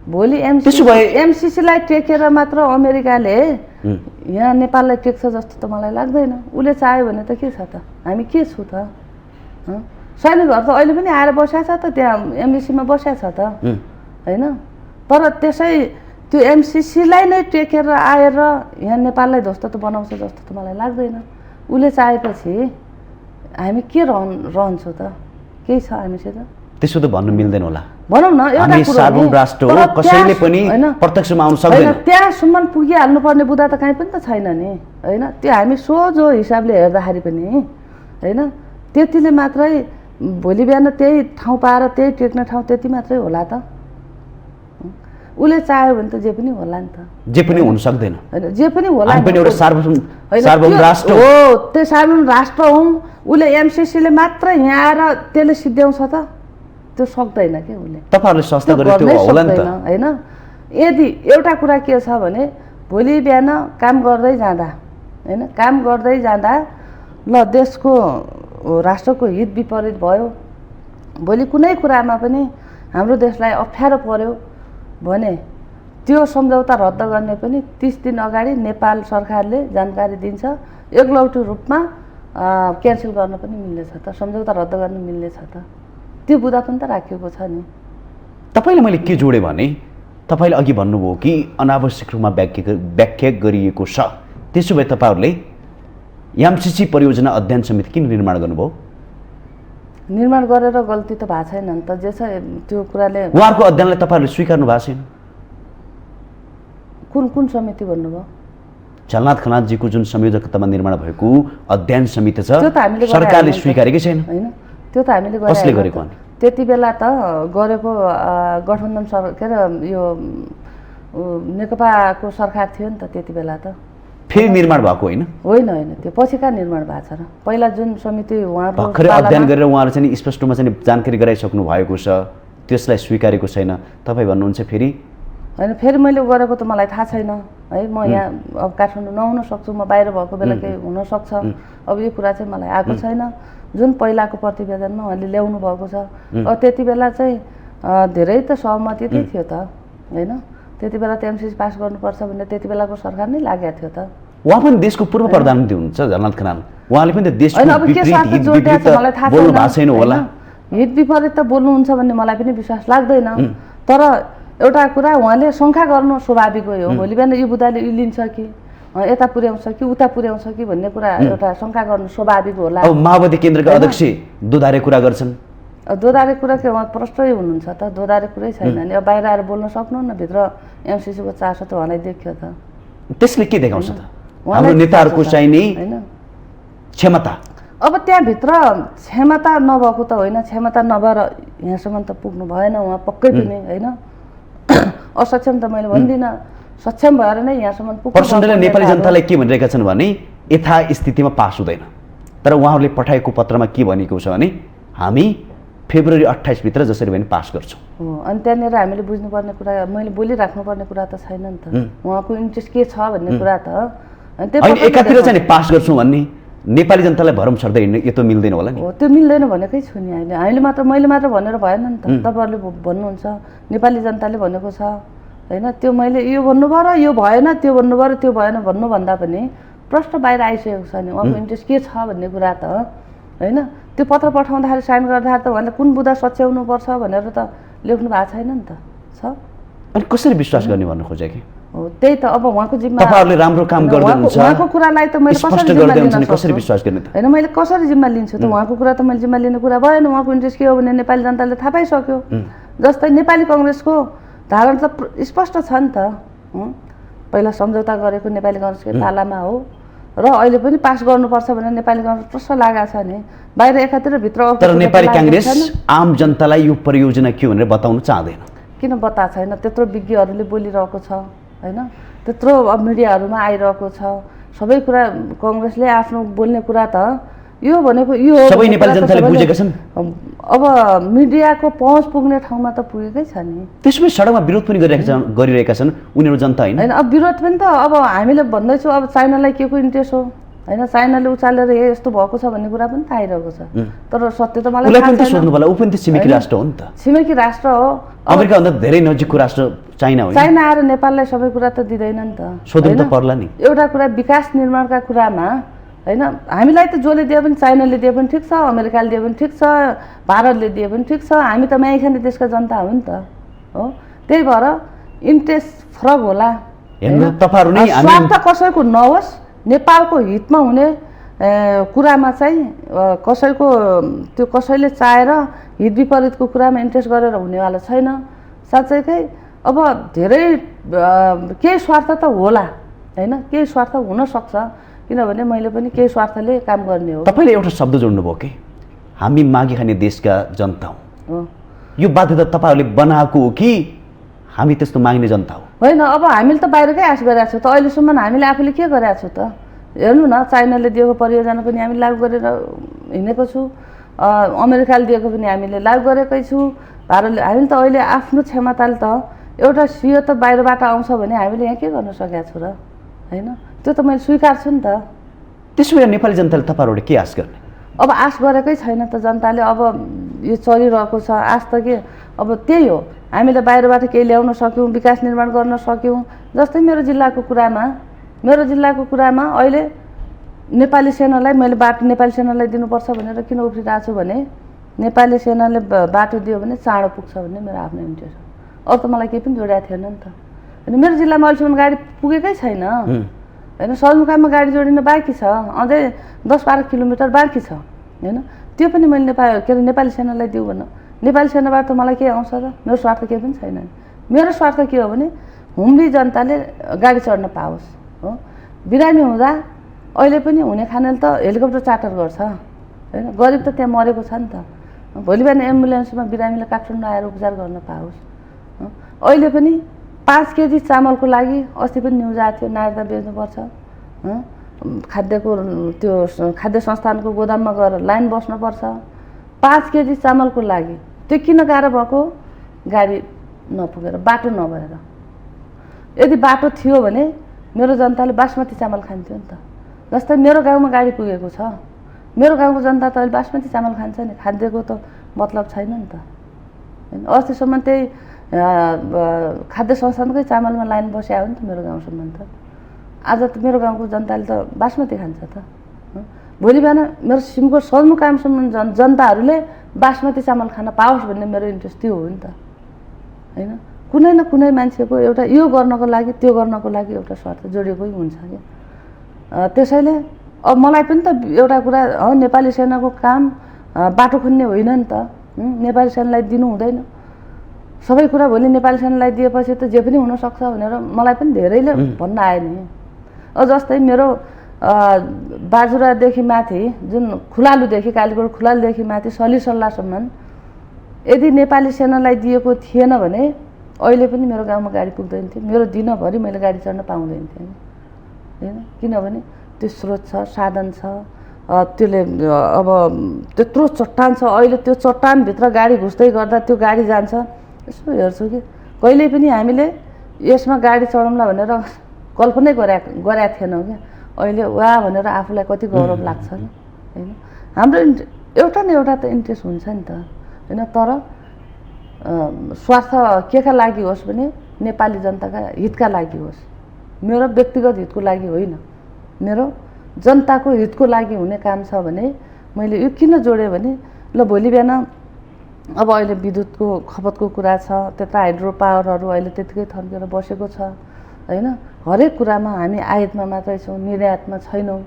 भोलि एमसिसीलाई टेकेर मात्र अमेरिकाले यहाँ नेपाललाई टेक्छ जस्तो त मलाई लाग्दैन उसले चाह्यो भने त के छ त हामी के छु त सैनिकहरू त अहिले पनि आएर बस्या छ त त्यहाँ एमबिसीमा बस्या छ त होइन तर त्यसै त्यो एमसिसीलाई नै टेकेर आएर यहाँ नेपाललाई ध्वस्त त बनाउँछ जस्तो त मलाई लाग्दैन उसले चाहेपछि हामी के रहन्छौँ त केही छ हामीसित त्यसो त भन्नु मिल्दैन होला भनौँ न एउटा हामी सार्वभौम राष्ट्र हो कसैले पनि प्रत्यक्षमा आउन सक्दैन त्यहाँसम्म पुगिहाल्नु पर्ने बुदा त कहीँ पनि त छैन नि होइन त्यो हामी सोझो हिसाबले हेर्दाखेरि पनि होइन त्यतिले मात्रै भोलि बिहान त्यही ठाउँ पाएर त्यही टेक्ने ठाउँ त्यति मात्रै होला त उसले चाह्यो भने त जे पनि होला नि त जे पनि हुन सक्दैन होइन जे पनि होला हामी पनि एउटा सार्वभौम राष्ट्र हो त्यो सार्वभौम राष्ट्र हौँ उसले एमसिसीले मात्र यहाँ आएर त्यसले सिद्ध्याउँछ त त्यो सक्दैन के उसले तपाईँहरूले संस्था गरे त्यो होला नि त होइन यदि एउटा कुरा के छ भने भोलि बिहान काम गर्दै जाँदा ल देशको राष्ट्रको हित विपरीत भयो भोलि कुनै कुरामा पनि हाम्रो देशलाई अप्ठ्यारो पर्यो भने त्यो सम्झौता रद्द गर्ने पनि 30 दिन अगाडि नेपाल सरकारले जानकारी दिन्छ एकलौटी रूपमा क्यान्सल गर्न पनि मिल्नेछ त सम्झौता रद्द गर्न मिल्नेछ त त्यो बुदा पनि त राखिएको छ नि तपाईँले मैले के जोडेँ भने तपाईँले अघि भन्नुभयो कि अनावश्यक रूपमा व्याख्या गरिएको छ त्यसो भए तपाईँहरूले एमसिसी परियोजना अध्ययन समिति किन निर्माण गर्नुभयो निर्माण गरेर गल्ती त भएको छैन नि त जे छ त्यो कुराले उहाँहरूको अध्ययनलाई तपाईँहरूले स्वीकार्नु भएको छैन कुन समिति भन्नुभयो झलनाथ खनालजीको जुन संयोजकतामा निर्माण भएको अध्ययन समिति छ सरकारले स्वीकारेकै छैन होइन त्यो त हामीले कसले गरेको त्यति बेला त गरेको गठबन्धन के अरे यो नेकपाको सरकार थियो नि त त्यति बेला त फेरि निर्माण भएको होइन त्यो पछिका निर्माण भएको छ र पहिला जुन समिति उहाँहरू भर्खरै अध्ययन गरेर उहाँहरू चाहिँ स्पष्ट रूपमा चाहिँ जानकारी गराइसक्नु भएको छ त्यसलाई स्वीकारेको छैन तपाईँ भन्नुहुन्छ फेरि होइन फेरि मैले गरेको त मलाई थाहा छैन है म यहाँ अब काठमाडौँ नहुन सक्छु म बाहिर भएको बेला केही हुनसक्छ अब यो कुरा चाहिँ मलाई आएको छैन जुन पहिलाको प्रतिवेदनमा उहाँले ल्याउनु भएको छ अब त्यति बेला चाहिँ धेरै त सहमति नै थियो त होइन। त्यति बेला त एमसिसी पास गर्नुपर्छ भन्ने त्यति बेलाको सरकार नै लागेको थियो त। उहाँ पनि देशको पूर्व प्रधानमन्त्री हुनुहुन्छ झलनाथ खनाल, उहाँले पनि त देशको होइन, अब के विपरीत स्वार्थ हित जोडिएको विपरीत छ मलाई थाहा बोल्नु भएको छैन होला। हित विपरीत त बोल्नुहुन्छ भन्ने मलाई पनि विश्वास लाग्दैन। तर एउटा कुरा उहाँले शङ्का गर्नु स्वाभाविक हो। भोलि बिहान यो बुदाले यो लिन्छ कि यता पुर्याउँछ कि उता पुर्याउँछ कि भन्ने कुरा एउटा शङ्का गर्नु स्वाभाविक होला। अब माओवादी केन्द्रका अध्यक्ष दोधारे कुरा गर्छन्। दोधारे कुरा के उहाँ प्रष्टै हुनुहुन्छ त, दोधारे कुरै छैन नि। अब बाहिर आएर बोल्न सक्नुहुन्न, भित्र एमसिसीको चासो त उहाँलाई देखियो त। त्यसले के देखाउँछ त हाम्रो नेताहरूको चाहिने क्षमता? अब त्यहाँभित्र क्षमता नभएको त होइन, क्षमता नभएर यहाँसम्म त पुग्नु भएन उहाँ पक्कै पनि होइन। असक्षम त मैले भन्दिनँ, सक्षम भएर नै यहाँसम्म पुग्नु। प्रचण्डले नेपाली जनतालाई के भनिरहेका छन् भने यथास्थितिमा पास हुँदैन, तर उहाँहरूले पठाएको पत्रमा के भनेको छ भने हामी फेब्रुअरी 28 भित्र जसरी पनि पास गर्छौँ। अनि त्यहाँनिर हामीले बुझ्नुपर्ने कुरा, मैले बोलिराख्नुपर्ने कुरा त छैन नि त। उहाँको इन्ट्रेस्ट के छ भन्ने कुरा त होइन। एकातिर चाहिँ पास गर्छौँ भन्ने नेपाली जनतालाई भरम छर्दै हिँड्ने यो त मिल्दैन होला नि। हो, त्यो मिल्दैन भनेकै छु नि अहिले। मैले मात्र भनेर भएन नि त। तपाईँहरूले भन्नुहुन्छ नेपाली जनताले भनेको छ होइन, त्यो मैले यो भन्नुभयो र यो भएन, त्यो भन्नुभयो र त्यो भएन भन्नुभन्दा पनि प्रश्न बाहिर आइसकेको छ नि उहाँको इन्ट्रेस्ट के छ भन्ने कुरा त होइन। त्यो पत्र पठाउँदाखेरि साइन गर्दाखेरि त उहाँले कुन बुदा सच्याउनुपर्छ भनेर त लेख्नु भएको छैन नि त। छ अनि कसरी विश्वास गर्ने भन्नु खोजे कि? हो, त्यही त। अब उहाँको जिम्मा तपाईँहरूले राम्रो काम गर्नुहुन्छ, उहाँको कुरालाई त मैले स्पष्ट गर्दै हुन्छ नि कसरी विश्वास गर्ने त? होइन, मैले कसरी जिम्मा लिन्छु त? उहाँको कुरा त मैले जिम्मा लिने कुरा भएन। उहाँको इन्ट्रेस्ट के हो भने नेपाली जनताले थाहा पाइसक्यो। जस्तै नेपाली कङ्ग्रेसको धारणा त स्पष्ट छ नि त। पहिला सम्झौता गरेको नेपाली कङ्ग्रेसको पालामा हो र अहिले पनि पास गर्नुपर्छ भनेर नेपाली कङ्ग्रेस प्रश्न लागेको छ नि। बाहिर एकातिर भित्र तर नेपाली काङ्ग्रेस आम जनतालाई यो परियोजना के भनेर बताउन चाहँदैन। किन बताएको छैन? त्यत्रो विज्ञहरूले बोलिरहेको छ होइन, त्यत्रो अब मिडियाहरूमा आइरहेको छ सबै कुरा। कङ्ग्रेसले आफ्नो बोल्ने कुरा त यो भनेको यो सबै नेपाली जनताले बुझेका छन्। अब मिडियाको पहुँच पुग्ने ठाउँमा त पुगेकै छ नि। त्यसमै सडकमा विरोध पनि गरिरहेका छन् उनीहरू जनता होइन। होइन, अब विरोध पनि त अब हामीले भन्दैछौँ अब चाइनालाई के को इन्ट्रेस्ट हो होइन, चाइनाले उचालेर यस्तो भएको छ भन्ने कुरा पनि थाहा आइरहेको छ। तर सत्य त मलाई थाहा छैन। सोध्नु पर्ला, ऊ पनि त छिमेकी राष्ट्र हो नि त। छिमेकी राष्ट्र हो। अमेरिकाभन्दा धेरै नजिकको राष्ट्र चाइना हो। चाइना आएर नेपाललाई सबै कुरा त दिँदैन नि त। सोध्नु त पर्ला नि। एउटा कुरा विकास निर्माणका कुरामा होइन, हामीलाई त जसले दिए पनि, चाइनाले दिए पनि ठिक छ, अमेरिकाले दिए पनि ठिक छ, भारतले दिए पनि ठिक छ, हामी त माया खाने देशका जनता हो नि त। हो, त्यही भएर इन्ट्रेस्ट फरक होला। स्वार्थ कसैको नहोस्, नेपालको हितमा हुने कुरामा चाहिँ कसैको त्यो कसैले चाहेर हित विपरीतको कुरामा इन्ट्रेस्ट गरेर हुनेवाला छैन। साँच्चैकै अब धेरै केही स्वार्थ त होला होइन, केही स्वार्थ हुनसक्छ, किनभने मैले पनि केही स्वार्थले काम गर्ने हो। तपाईँले एउटा शब्द जोड्नुभयो कि हामी मागी खाने देशका जनता हौँ। यो बाध्यता तपाईँहरूले बनाएको हो कि हामी त्यस्तो माग्ने जनता हो? होइन, अब हामीले त बाहिरकै आश गरेका छौँ त। अहिलेसम्म हामीले आफूले के गरेका छौँ त? हेर्नु न, चाइनाले दिएको परियोजना पनि हामी लागू गरेर हिँडेको छु, अमेरिकाले दिएको पनि हामीले लागू गरेकै छु, भारतले। हामीले त अहिले आफ्नो क्षमताले त एउटा सियो त बाहिरबाट आउँछ भने हामीले यहाँ के गर्न सकेका छौँ र होइन? त्यो त मैले स्वीकार्छु नि त। त्यसो भए नेपाली जनताले तपाईँहरूले के आश गर्ने? अब आश गरेकै छैन त जनताले। अब यो चलिरहेको छ आश त के, अब त्यही हो। हामीले बाहिरबाट केही ल्याउन सक्यौँ, विकास निर्माण गर्न सक्यौँ। जस्तै मेरो जिल्लाको कुरामा अहिले नेपाली सेनालाई मैले बाटो नेपाली सेनालाई दिनुपर्छ भनेर किन उफ्रिरहेको छु भने नेपाली सेनाले बाटो दियो भने चाँडो पुग्छ भन्ने मेरो आफ्नो इन्ट्रेस्ट हो। अरू त मलाई केही पनि जोडिएको थिएन नि त। अनि मेरो जिल्लामा अहिलेसम्म गाडी पुगेकै छैन होइन। सदरमुकाममा गाडी जोडिन बाँकी छ, अझै 10-12 किलोमिटर बाँकी छ होइन। त्यो पनि मैले नेपाली सेनालाई दिउँ भन्न, नेपाली सेनाबाट त मलाई के आउँछ त? मेरो स्वार्थ केही पनि छैन। मेरो स्वार्थ के हो भने हुम्ली जनताले गाडी चढ्न पाओस् हो। बिरामी हुँदा अहिले पनि हुने खानेले त हेलिकप्टर चार्टर गर्छ होइन, गरिब त त्यहाँ मरेको छ नि त। भोलि बिहान एम्बुलेन्समा बिरामीले काठमाडौँ आएर उपचार गर्न पाओस्। अहिले पनि 5 केजी चामलको लागि अस्ति पनि न्युज आएको थियो, नागरिकता बेच्नुपर्छ, खाद्यको त्यो खाद्य संस्थानको गोदाममा गएर लाइन बस्नुपर्छ 5 केजी चामलको लागि। त्यो किन गाह्रो भएको? गाडी नपुगेर, बाटो नभएर। यदि बाटो थियो भने मेरो जनताले बासमती चामल खान्थ्यो नि त। जस्तै मेरो गाउँमा गाडी पुगेको छ, मेरो गाउँको जनता त अहिले बासमती चामल खान्छ नि, खाद्यको त मतलब छैन नि त होइन अस्तिसम्म त्यही खाद्य संस्थानकै चामलमा लाइन बस्या हो नि त मेरो गाउँसम्म त आज त मेरो गाउँको जनताले त बासमती खान्छ त भोलि बिहान मेरो सिमकोट सदरमुकामसम्म जनताहरूले बासमती चामल खान पाओस् भन्ने मेरो इन्ट्रेस्ट त्यो हो नि त होइन कुनै न कुनै मान्छेको एउटा यो गर्नको लागि त्यो गर्नको लागि एउटा स्वार्थ जोडिएकै हुन्छ कि त्यसैले अब मलाई पनि त एउटा कुरा नेपाली सेनाको काम बाटो खन्ने होइन नि त नेपाली सेनालाई दिनु हुँदैन सबै कुरा भोलि नेपाली सेनालाई दिएपछि त जे पनि हुनसक्छ भनेर मलाई पनि धेरैले भन्न आयो नि जस्तै मेरो बाजुरादेखि माथि जुन खुलालुदेखि कालीकोट खुलालुदेखि माथि सल्लाहसम्म यदि नेपाली सेनालाई दिएको थिएन भने अहिले पनि मेरो गाउँमा गाडी पुग्दैन थियो मेरो दिनभरि मैले गाडी चढ्न पाउँदैन थिएँ होइन किनभने त्यो स्रोत छ साधन छ त्यसले अब त्यत्रो चट्टान छ अहिले त्यो चट्टानभित्र गाडी घुस्दै गर्दा त्यो गाडी जान्छ यसो हेर्छु कि कहिले पनि हामीले यसमा गाडी चढौँला भनेर कल्पनै गरेका थिएनौँ क्या अहिले वा भनेर आफूलाई कति गौरव लाग्छ नि होइन हाम्रो एउटा न एउटा त इन्ट्रेस्ट हुन्छ नि त होइन तर स्वार्थ केका लागि होस् भने नेपाली जनताका हितका लागि होस् मेरो व्यक्तिगत हितको लागि होइन मेरो जनताको हितको लागि हुने काम छ भने मैले यो किन जोडेँ भने ल भोलि बिहान अब अहिले विद्युतको खपतको कुरा छ त्यता हाइड्रो पावरहरू अहिले त्यतिकै थन्केर बसेको छ होइन हरेक कुरामा हामी आयातमा मात्रै छौँ निर्यातमा छैनौँ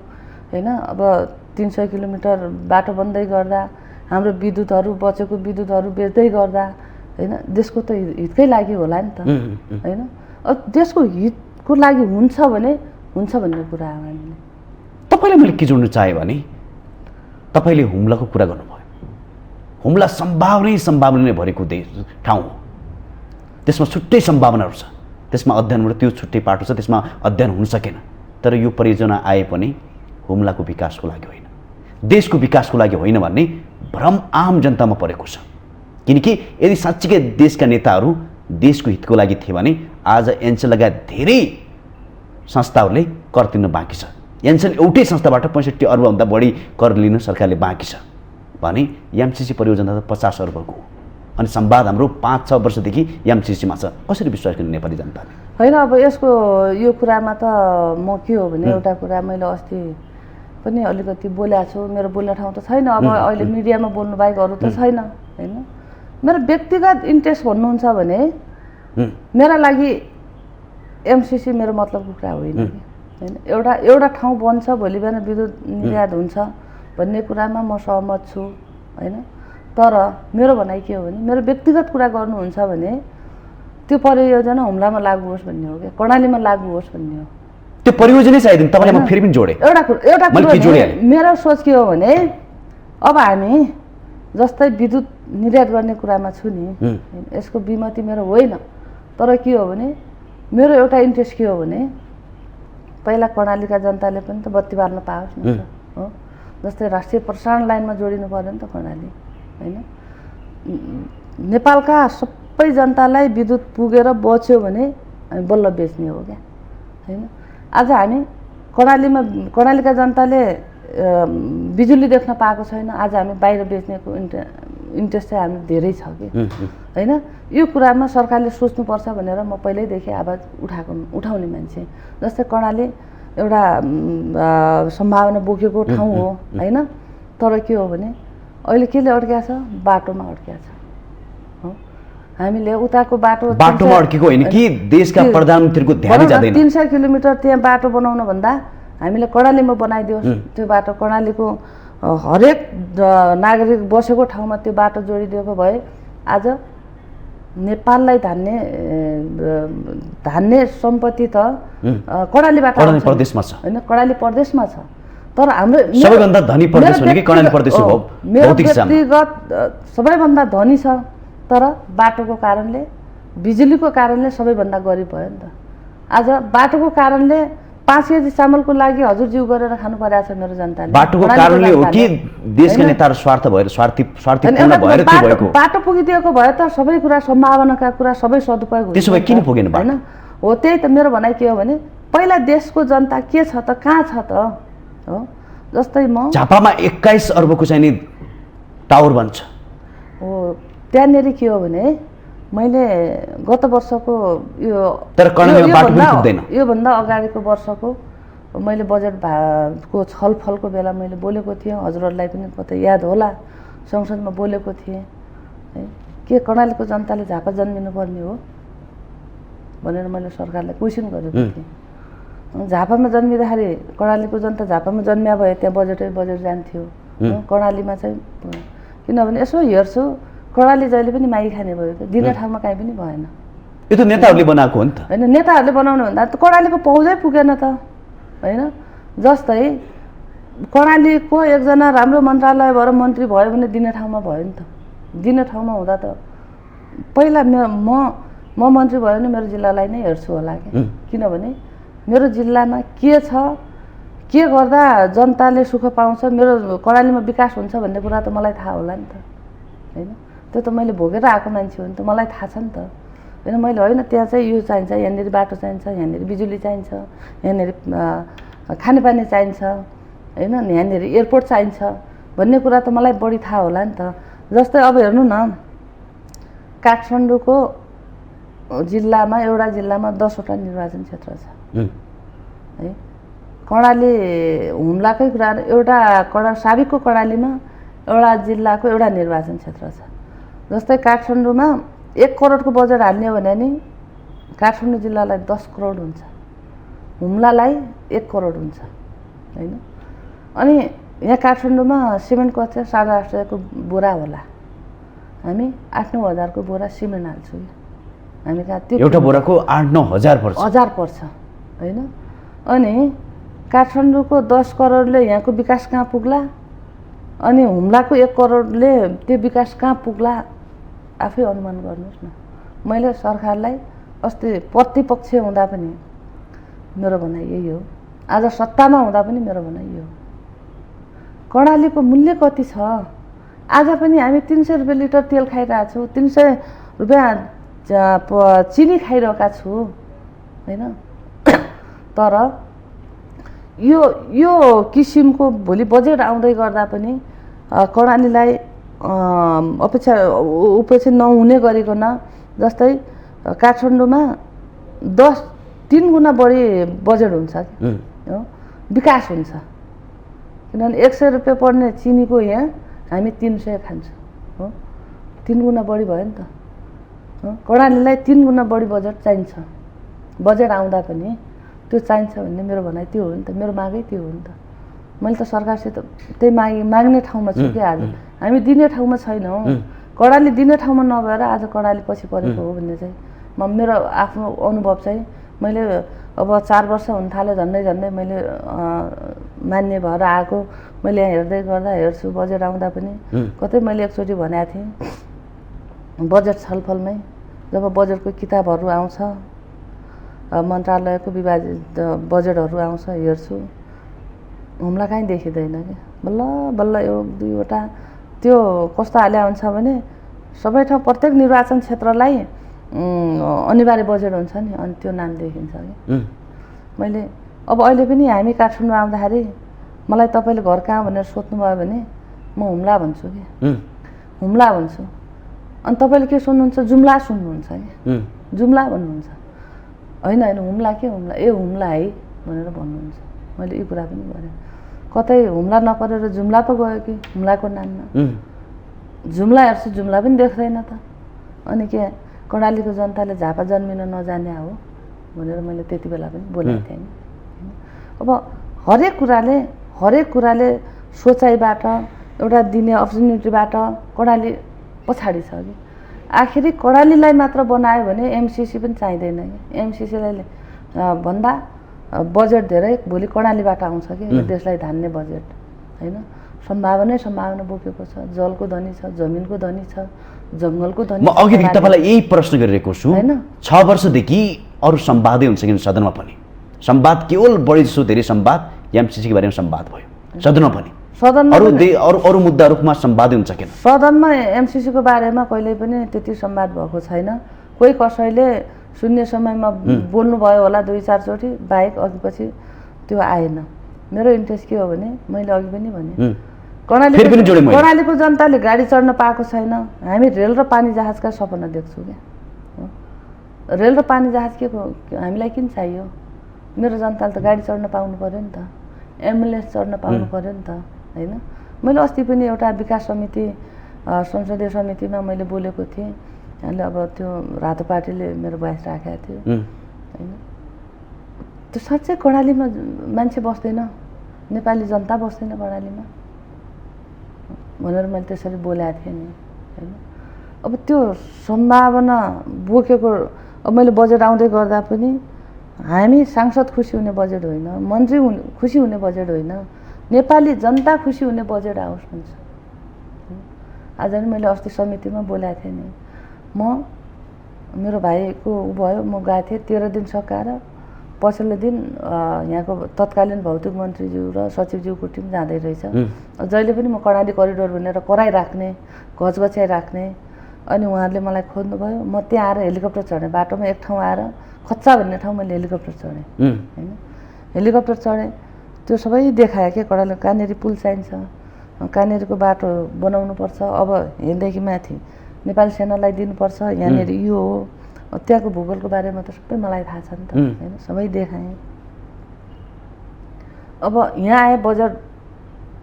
होइन अब 300 किलोमिटर बाटो बन्दै गर्दा हाम्रो विद्युतहरू बचेको विद्युतहरू बेच्दै गर्दा होइन देशको त हितकै लागि होला नि त होइन अब देशको हितको लागि हुन्छ भने हुन्छ भन्ने कुरा हो हामीले तपाईँलाई मैले के जोड्नु चाहेँ भने तपाईँले हुम्लाको कुरा गर्नुभयो हुम्ला सम्भावना नै भरेको ठाउँ हो त्यसमा छुट्टै सम्भावनाहरू छ त्यसमा अध्ययनबाट त्यो छुट्टै पाटो छ त्यसमा अध्ययन हुन सकेन तर यो परियोजना आए पनि हुम्लाको विकासको लागि होइन देशको विकासको लागि होइन भन्ने भ्रम आम जनतामा परेको छ किनकि यदि साँच्चीकै देशका नेताहरू देशको हितको लागि थिए भने आज एनसेल लगायत धेरै संस्थाहरूले कर तिर्न बाँकी छ एनसेल एउटै संस्थाबाट 65 अर्बभन्दा बढी कर लिन सरकारले बाँकी छ भने एमसिसी परियोजना त 50 अर्बको हो अनि संवाद हाम्रो 5-6 वर्षदेखि एमसिसीमा छ कसरी विश्वास गर्ने नेपाली जनताले होइन अब यसको यो कुरामा त म के हो भने एउटा कुरा मैले अस्ति पनि अलिकति बोलेको छु मेरो बोल्ने ठाउँ त छैन अब अहिले मिडियामा बोल्नु बाहेक अरू त छैन होइन मेरो व्यक्तिगत इन्ट्रेस्ट भन्नुहुन्छ भने मेरा लागि एमसिसी मेरो मतलबको कुरा होइन होइन एउटा ठाउँ बन्छ भोलि बिहान विद्युत निर्यात हुन्छ भन्ने कुरामा म सहमत छु होइन तर मेरो भनाइ के हो भने मेरो व्यक्तिगत कुरा गर्नुहुन्छ भने त्यो परियोजना हुम्लामा लागू होस् भन्ने हो क्या कर्णालीमा लागू होस् भन्ने हो त्यो परियोजनै चाहिँदैन तपाईँलाई म फेरि पनि जोडेँ एउटा कुरा मेरो सोच के हो भने अब हामी जस्तै विद्युत निर्यात गर्ने कुरामा छु नि यसको विमति मेरो होइन तर के हो भने मेरो एउटा इन्ट्रेस्ट के हो भने पहिला कर्णालीका जनताले पनि त बत्ती बाल्न पाओस् नि त हो जस्तै राष्ट्रिय प्रसारण लाइनमा जोडिनु पर्यो नि त कर्णाली होइन नेपालका सबै जनतालाई विद्युत पुगेर बच्यो भने हामी बल्ल बेच्ने हो क्या होइन आज हामी कर्णालीका जनताले बिजुली देख्न पाएको छैन आज हामी बाहिर बेच्नेको इन्ट्रेस्ट चाहिँ हामी धेरै छ कि होइन यो कुरामा सरकारले सोच्नुपर्छ भनेर म पहिल्यैदेखि आवाज उठाउने मान्छे जस्तै कर्णाली एउटा सम्भावना बोकेको ठाउँ हो होइन तर के हो भने अहिले केले अड्किया छ बाटोमा अड्किया छ हो हामीले उताको बाटोमा अड्केको होइन कि देशका प्रधानमन्त्रीको ध्यान जाँदैन 300 किलोमिटर त्यहाँ बाटो बनाउन भन्दा हामीले कर्णालीमा बनाइदियोस् त्यो बाटो कर्णालीको हरेक नागरिक बसेको ठाउँमा त्यो बाटो जोडिदिएको भए आज नेपाललाई धान्ने सम्पत्ति त कर्णालीबाट प्रदेशमा छ होइन कर्णाली प्रदेशमा छ तर हाम्रो सबैभन्दा धनी प्रदेश भनेकै कर्णाली प्रदेश हो भौतिक हिसाबमा व्यक्तिगत सबैभन्दा धनी छ तर बाटोको कारणले बिजुलीको कारणले सबैभन्दा गरिब भयो नि त आज बाटोको कारणले 5 केजी चामलको लागि हजुर जिउ गरेर खानु परेको छ मेरो जनताले बाटोको कारणले हो कि देशका नेताहरू स्वार्थीपूर्ण भएर त्यो भएको बाटो पुगिदिएको भए त सबै कुरा सम्भावनाका कुरा सबै सदुपयोग हुन्छ त्यसो भए किन पुगेन हैन हो त्यही त मेरो भनाइ के हो भने पहिला देशको जनता के छ त कहाँ छ त हो जस्तै म झापामा 21 अर्बको चाहिँ नि टावर बन्छ हो त्यहाँनिर के हो भने मैले गत वर्षको यो तर कर्णालीमा बाटो पनि पुग्दैन। योभन्दा अगाडिको वर्षको मैले बजेट को छलफलको बेला मैले बोलेको थिएँ, हजुरहरूलाई पनि कतै याद होला, संसदमा बोलेको थिएँ है, के कर्णालीको जनताले झापा जन्मिनुपर्ने हो भनेर मैले सरकारलाई क्वेसन गरेको थिएँ। झापामा जन्मिँदाखेरि कर्णालीको जनता झापामा जन्मिया भए त्यहाँ बजेट जान्थ्यो, कर्णालीमा चाहिँ किनभने यसो हेर्छु कर्णाली जहिले पनि मागी खाने भयो, दिने ठाउँमा काहीँ पनि भएन। यो त नेताहरूले बनाएको हो नि त होइन, नेताहरूले बनाउनु भन्दा त कर्णालीको पहुँचै पुगेन त होइन। जस्तै कर्णालीको एकजना राम्रो मन्त्रालय भएर मन्त्री भयो भने दिने ठाउँमा भयो नि त। दिने ठाउँमा हुँदा त पहिला म मन्त्री भयो भने मेरो जिल्लालाई नै हेर्छु होला कि, किनभने मेरो जिल्लामा के छ, के गर्दा जनताले सुख पाउँछ, मेरो कर्णालीमा विकास हुन्छ भन्ने कुरा त मलाई थाहा होला नि त होइन। त्यो त मैले भोगेर आएको मान्छे हो नि त, मलाई थाहा छ नि त होइन। मैले होइन त्यहाँ चाहिँ यो चाहिन्छ, यहाँनिर बाटो चाहिन्छ, यहाँनिर बिजुली चाहिन्छ, यहाँनिर खानेपानी चाहिन्छ होइन, यहाँनिर एयरपोर्ट चाहिन्छ भन्ने कुरा त मलाई बढी थाहा होला नि त। जस्तै अब हेर्नु न, काठमाडौँको जिल्लामा एउटा जिल्लामा 10वटा निर्वाचन क्षेत्र छ है। कर्णाली हुम्लाकै कुरा एउटा साबिकको कर्णालीमा एउटा जिल्लाको एउटा निर्वाचन क्षेत्र छ। जस्तै काठमाडौँमा 1 करोडको बजेट हाल्ने हो भने नि काठमाडौँ जिल्लालाई 10 करोड हुन्छ, हुम्लालाई 1 करोड हुन्छ होइन। अनि यहाँ काठमाडौँमा सिमेन्टको चाहिँ 850 बोरा होला, हामी 8-9 हजारको बोरा सिमेन्ट हाल्छौँ कि हामी कहाँ। त्यो एउटा बोराको 8-9 हजार पर्छ होइन। अनि काठमाडौँको 10 करोडले यहाँको विकास कहाँ पुग्ला, अनि हुम्लाको 1 करोडले त्यो विकास कहाँ पुग्ला, आफै अनुमान गर्नुहोस् न। मैले सरकारलाई अस्ति प्रतिपक्ष हुँदा पनि मेरो भनाइ यही हो, आज सत्तामा हुँदा पनि मेरो भनाइ यो हो। कर्णालीको मूल्य कति छ? आज पनि हामी 300 रुपियाँ लिटर तेल खाइरहेको छौँ, 300 रुपियाँ चिनी खाइरहेका छु होइन। तर यो किसिमको भोलि बजेट आउँदै गर्दा पनि कर्णालीलाई उपेक्षा नहुने गरिकन, जस्तै काठमाडौँमा 3 गुणा बढी बजेट हुन्छ हो, विकास हुन्छ। किनभने 100 रुपियाँ पर्ने चिनीको यहाँ हामी 300 खान्छौँ हो, 3 गुणा बढी भयो नि त। कर्णालीलाई 3 गुणा बढी बजेट चाहिन्छ, बजेट आउँदा पनि त्यो चाहिन्छ भन्ने मेरो भनाइ त्यो हो नि त, मेरो मागै त्यो हो नि त। मैले त सरकारसित त्यही माग्ने ठाउँमा छु कि आज हामी दिने ठाउँमा छैनौँ। कर्णाली दिने ठाउँमा नभएर आज कर्णाली पछि परेको हो भन्ने चाहिँ मेरो आफ्नो अनुभव चाहिँ मैले अब 4 वर्ष हुन थाल्यो झन्डै मैले मान्ने भएर आएको। मैले यहाँ हेर्दै गर्दा हेर्छु, बजेट आउँदा पनि कतै मैले एकचोटि भनेको थिएँ बजेट छलफलमै जब बजेटको किताबहरू आउँछ, मन्त्रालयको विभाजित बजेटहरू आउँछ, हेर्छु हुम्ला कहीँ देखिँदैन कि। बल्ल बल्ल 1-2वटा त्यो कस्तो हाल्या हुन्छ भने सबै ठाउँ प्रत्येक निर्वाचन क्षेत्रलाई अनिवार्य बजेट हुन्छ नि, अनि त्यो नाम देखिन्छ कि। मैले अब अहिले पनि हामी काठमाडौँ आउँदाखेरि मलाई तपाईँले घर कहाँ भनेर सोध्नुभयो भने म हुम्ला भन्छु कि, हुम्ला भन्छु। अनि तपाईँले के सुन्नुहुन्छ? जुम्ला सुन्नुहुन्छ कि, जुम्ला भन्नुहुन्छ। होइन हुम्ला के हुम्ला, हुम्ला है भनेर भन्नुहुन्छ। मैले यो कुरा पनि गरेँ, कतै हुम्ला नपरेर जुम्ला पो गयो कि हुम्लाको नाममा। जुम्ला हेर्छु जुम्ला पनि देख्दैन त, अनि के कर्णालीको जनताले झापा जन्मिन नजाने हो भनेर मैले त्यति बेला पनि बोलेको थिएँ। अब हरेक कुराले सोचाइबाट एउटा दिने अपर्च्युनिटीबाट कर्णाली पछाडि छ कि। आखिरी कर्णालीलाई मात्र बनायो भने एमसिसी पनि चाहिँदैन कि। एमसिसीलाई भन्दा बजेट धेरै भोलि कर्णालीबाट आउँछ कि, देशलाई धान्ने बजेट होइन। सम्भावना बोकेको छ, जलको धनी छ, जमिनको धनी छ, जङ्गलको धनी। म अघि तपाईँलाई यही प्रश्न गरिरहेको छु होइन। 6 वर्षदेखि अरू संवादै हुन्छ कि सदनमा पनि संवाद, केवल बढी जसो धेरै संवाद एमसिसीको बारेमा संवाद भयो सदनमा पनि, अरू मुद्दाहरूमा संवादै हुन्छ किन? सदनमा एमसिसीको बारेमा कहिल्यै पनि त्यति संवाद भएको छैन। कोही कसैले शून्य समयमा बोल्नुभयो होला 2-4 चोटि बाहेक अघि पछि त्यो आएन। मेरो इन्ट्रेस्ट के हो भने मैले अघि पनि भने फेरि पनि जोडेँ मैले। कर्णालीको जनताले गाडी चढ्न पाएको छैन। हामी रेल र पानी जहाजका सपना देख्छौँ क्या। रेल र पानी जहाज के हामीलाई किन चाहियो? मेरो जनताले त गाडी चढ्न पाउनु पऱ्यो नि त, एम्बुलेन्स चढ्न पाउनु पऱ्यो नि त, होइन? मैले अस्ति पनि एउटा विकास समिति संसदीय समितिमा मैले बोलेको थिएँ। अहिले अब त्यो रातो पार्टीले मेरो बहस राखेको थियो, होइन? त्यो साँच्चै कर्णालीमा मान्छे बस्दैन, नेपाली जनता बस्दैन कर्णालीमा भनेर मैले त्यसरी बोलेको थिएँ नि, होइन? अब त्यो सम्भावना बोकेको अब मैले बजेट आउँदै गर्दा पनि हामी सांसद खुसी हुने बजेट होइन, मन्त्री खुसी हुने बजेट होइन, नेपाली जनता खुसी हुने बजेट आओस् भन्छ। आज नि मैले अस्ति समितिमा बोलेको थिएँ नि, म मेरो भाइको ऊ भयो, म गएको थिएँ 13 दिन सकाएर, पछिल्लो दिन यहाँको तत्कालीन भौतिक मन्त्रीज्यू र सचिवज्यूको टिम जाँदै रहेछ। जहिले पनि म कर्णाली करिडोर भनेर कराइराख्ने, घचबच्याइ राख्ने, अनि उहाँहरूले मलाई खोज्नुभयो। म त्यहाँ आएर हेलिकप्टर चढेँ, बाटोमा एक ठाउँ आएर खच्चा भन्ने ठाउँ मैले हेलिकप्टर चढेँ, होइन? हेलिकप्टर चढेँ, त्यो सबै देखायो क्या कर्णाली। कहाँनिर पुल चाहिन्छ, कहाँनिरको बाटो बनाउनुपर्छ, अब यहाँदेखि माथि नेपाली सेनालाई दिनुपर्छ, यहाँनिर यो हो। त्यहाँको भूगोलको बारेमा त सबै मलाई थाहा छ नि त, होइन? सबै देखाएँ। अब यहाँ आए, बजेट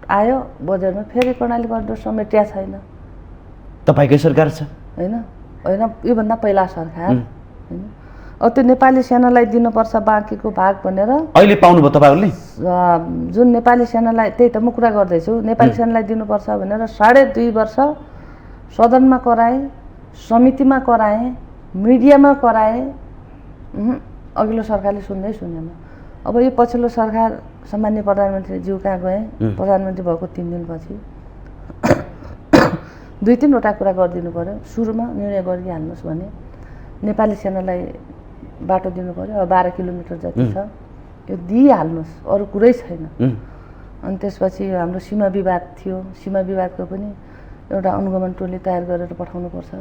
आयो, बजेटमा फेरि कर्णाली करिडोर समेटिया छैन। तपाईँकै सरकार छ, होइन? होइन, योभन्दा पहिला सरकार, होइन? अब त्यो नेपाली सेनालाई दिनुपर्छ बाँकीको भाग भनेर अहिले पाउनुभयो तपाईँहरूले? जुन नेपाली सेनालाई, त्यही त म कुरा गर्दैछु, नेपाली सेनालाई दिनुपर्छ भनेर 2.5 वर्ष सदनमा कराएँ, समितिमा कराएँ, मिडियामा कराएँ, अघिल्लो सरकारले सुनेन। अब यो पछिल्लो सरकार सम्माननीय प्रधानमन्त्रीज्यू कहाँ गएँ, प्रधानमन्त्री भएको 3 दिनपछि 2-3वटा कुरा गरिदिनु पऱ्यो। सुरुमा निर्णय गरिहाल्नुहोस् भने नेपाली सेनालाई बाटो दिनु पऱ्यो, अब 12 किलोमिटर जति छ, यो दिइहाल्नुहोस्, अरू कुरै छैन। अनि त्यसपछि हाम्रो सीमा विवाद थियो, सीमा विवादको पनि एउटा अनुगमन टोली तयार गरेर पठाउनुपर्छ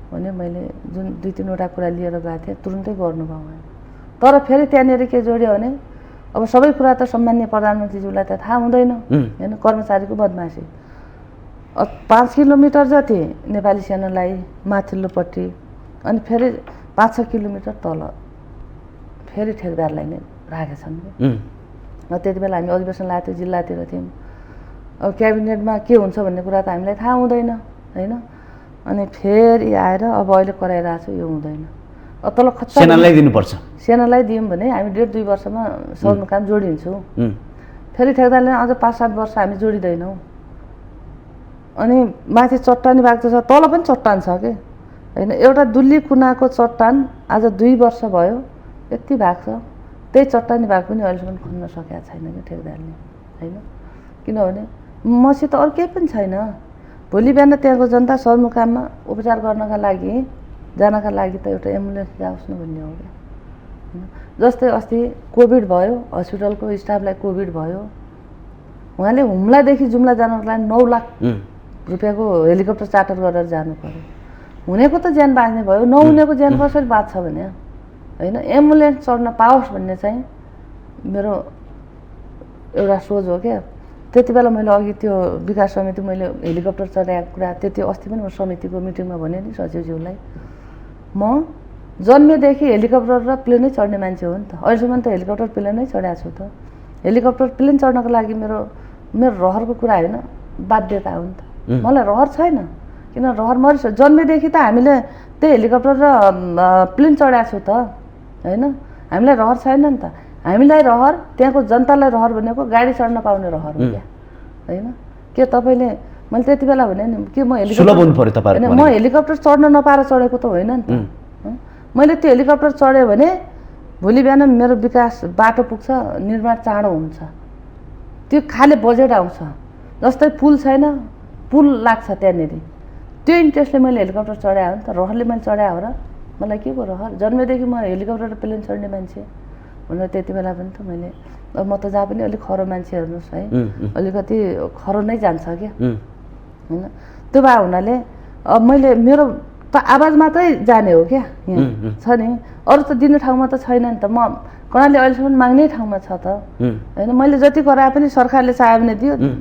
भने मैले जुन 2-3वटा कुरा लिएर गएको थिएँ, तुरुन्तै गर्नुभयो उहाँले। तर फेरि त्यहाँनिर के जोड्यो भने अब सबै कुरा त सम्माननीय प्रधानमन्त्रीज्यूलाई त थाहा हुँदैन, होइन? कर्मचारीको बदमासी। 5 किलोमिटर जति नेपाली सेनालाई माथिल्लोपट्टि, अनि फेरि 5-6 किलोमिटर तल फेरि ठेकदारलाई नै राखेछन्। त्यति बेला हामी अधिवेशन लागेको थियो, जिल्लातिर थियौँ। अब क्याबिनेटमा के हुन्छ भन्ने कुरा त हामीलाई थाहा हुँदैन, होइन? अनि फेरि आएर अब अहिले कराइरहेको छु, यो हुँदैन। अब तल खच्चा सेनालाई दिनुपर्छ, सेनालाई दियौँ भने हामी 1.5-2 वर्षमा सदरमुकाम जोडिन्छौँ। फेरि ठेकदारले अझ 5-7 वर्ष हामी जोडिँदैनौँ। अनि माथि चट्टानी भाग त छ, तल पनि चट्टान छ के, होइन? एउटा दुल्ली कुनाको चट्टान आज 2 वर्ष भयो यति भाग छ, त्यही चट्टानी भाग पनि अहिलेसम्म खन्न सकेका छैन क्या ठेकदारले, होइन? किनभने मसित अरू केही पनि छैन। भोलि बिहान त्यहाँको जनता सदरमुकाममा उपचार गर्नका लागि जानका लागि त एउटा एम्बुलेन्स जाओस् न भन्ने हो क्या, होइन? जस्तै अस्ति कोभिड भयो, हस्पिटलको स्टाफलाई कोभिड भयो, उहाँले हुम्लादेखि जुम्ला जानको लागि 9 लाख रुपियाँको हेलिकप्टर चार्टर गरेर जानु पर्यो। हुनेको त ज्यान बाँच्ने भयो, नहुनेको ज्यान कसरी बाँच्छ भने, होइन? एम्बुलेन्स चढ्न पाओस् भन्ने चाहिँ मेरो एउटा सोच हो क्या। त्यति बेला मैले अघि त्यो विकास समिति मैले हेलिकप्टर चढाएको कुरा त्यति अस्ति पनि म समितिको मिटिङमा भने नि सचिवज्यूलाई, म जन्मेदेखि हेलिकप्टर र प्लेनै चढ्ने मान्छे हो नि त। अहिलेसम्म त हेलिकप्टर प्लेनै चढाएको छु त। हेलिकप्टर प्लेन चढ्नको लागि मेरो रहरको कुरा होइन, बाध्यता हो नि त। मलाई रहर छैन, किन रहर मरिसक्यो। जन्मेदेखि त हामीले त्यही हेलिकप्टर र प्लेन चढाएको छु त, होइन? हामीलाई रहर छैन नि त। हामीलाई रहर, त्यहाँको जनतालाई रहर भनेको गाडी चढ्न पाउने रहर हो क्या, होइन? के तपाईँले, मैले त्यति बेला भने नि के म हेलिकप्टर चढ्न नपाएर चढेको त होइन नि त। मैले त्यो हेलिकप्टर चढेँ भने भोलि बिहान मेरो विकास बाटो पुग्छ, निर्माण चाँडो हुन्छ, त्यो खाले बजेट आउँछ। जस्तै पुल छैन, पुल लाग्छ त्यहाँनिर, त्यो इन्ट्रेस्टले मैले हेलिकप्टर चढाएँ हो नि त। रहरले मैले चढाएँ हो र? मलाई के को रहर? जन्मेदेखि म हेलिकप्टर र प्लेन चढ्ने मान्छे भनेर त्यति बेला पनि त मैले, अब म त जहाँ पनि अलिक खरो मान्छे हेर्नुहोस् है, अलिकति खरो नै जान्छ क्या, होइन? त्यो भए हुनाले अब मैले मेरो त आवाज मात्रै जाने हो क्या, यहाँ छ नि, अरू त दिने ठाउँमा त छैन नि त। म कर्णाली अहिलेसम्म माग्ने ठाउँमा छ त होइन मैले जति गराए पनि सरकारले चाह्यो भने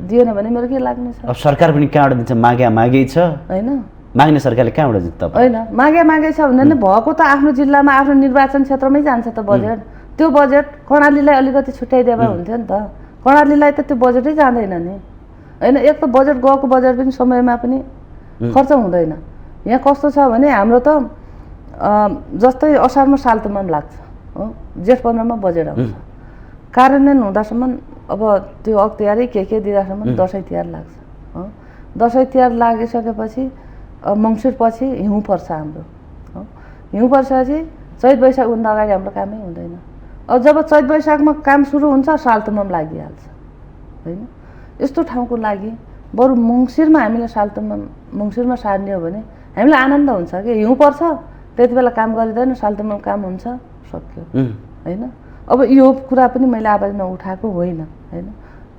दिएन भने मेरो के लाग्ने छ अब सरकार पनि कहाँबाट दिन्छ मागै छ होइन माग्ने सरकारले कहाँबाट दिन्छ तपाईँ होइन मागे छ भने नि भएको त आफ्नो जिल्लामा आफ्नो निर्वाचन क्षेत्रमै जान्छ त बजेट त्यो बजेट कर्णालीलाई अलिकति छुट्याइदिए भए हुन्थ्यो नि त कर्णालीलाई त त्यो बजेटै जाँदैन नि होइन एक त बजेट गएको बजेट पनि समयमा पनि खर्च हुँदैन यहाँ कस्तो छ भने हाम्रो त जस्तै असारमा सालतुमा पनि लाग्छ हो जेठ 15 मा बजेट आउँछ कार्यान्वयन हुँदासम्म अब त्यो अख्तियारै के दिँदासम्म दसैँ तिहार लाग्छ हो दसैँ तिहार लागिसकेपछि मङ्सिर पछि हिउँ पर्छ हाम्रो हो हिउँ पर्छपछि चैत वैशाखभन्दा अगाडि हाम्रो कामै हुँदैन अब जब चैत वैशाखमा काम सुरु हुन्छ सालतुमा पनि लागिहाल्छ होइन यस्तो ठाउँको लागि बरु मङ्सिरमा हामीले मङ्सिरमा सार्ने हो भने हामीलाई आनन्द हुन्छ कि हिउँ पर्छ त्यति बेला काम गरिँदैन सालतुमा काम हुन्छ सक्यो होइन अब यो कुरा पनि मैले आवाज नउठाएको होइन होइन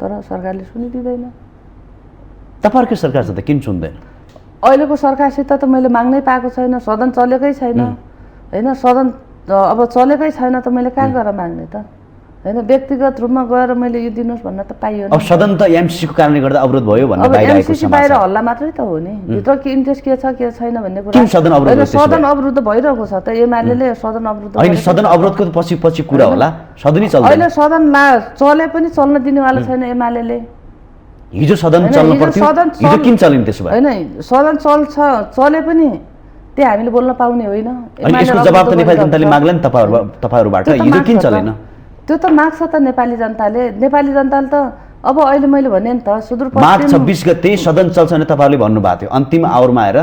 तर सरकारले सुनिदिँदैन तपाईँहरूको सरकार छ त किन सुन्दैन अहिलेको सरकारसित त मैले माग्नै पाएको छैन सदन चलेकै छैन होइन सदन अब चलेकै छैन त मैले कहाँ गएर माग्ने त होइन व्यक्तिगत रूपमा गएर मैले यो दिनुहोस् भन्न त पाइयो अब सदन त एमसीसीको कारणले गर्दा अवरोध भयो भन्ने बाहिर आएको एमसीसी बाहिर हल्ला मात्रै त हो नि भित्र के इन्ट्रेस्ट के छ के छैन भन्ने कुरा किन सदन अवरोध सदन अवरुद्ध भइरहेको छ त एमाले सदन अवरुद्ध होइन सदन अवरोधको त पछि कुरा होला सदनै चल्दैन अहिले सदन चले पनि चल्न दिनेवाला छैन एमाले हिजो सदन चल्नु पर्थ्यो हिजो किन चल्दैन त्यसो भए होइन सदन चले पनि त्यही हामीले बोल्न पाउने होइन अनि यसको जवाब त नेपाली जनताले माग्ला नि तपाईहरुबाट हिजो किन चलेन त्यो त माग्छ त नेपाली जनताले त अब अहिले मैले भने नि त सुदूरपश्चिम मार्च 26 गते सदन चल्छ भने तपाईहरुले भन्नुभएको थियो अन्तिम आवरमा आएर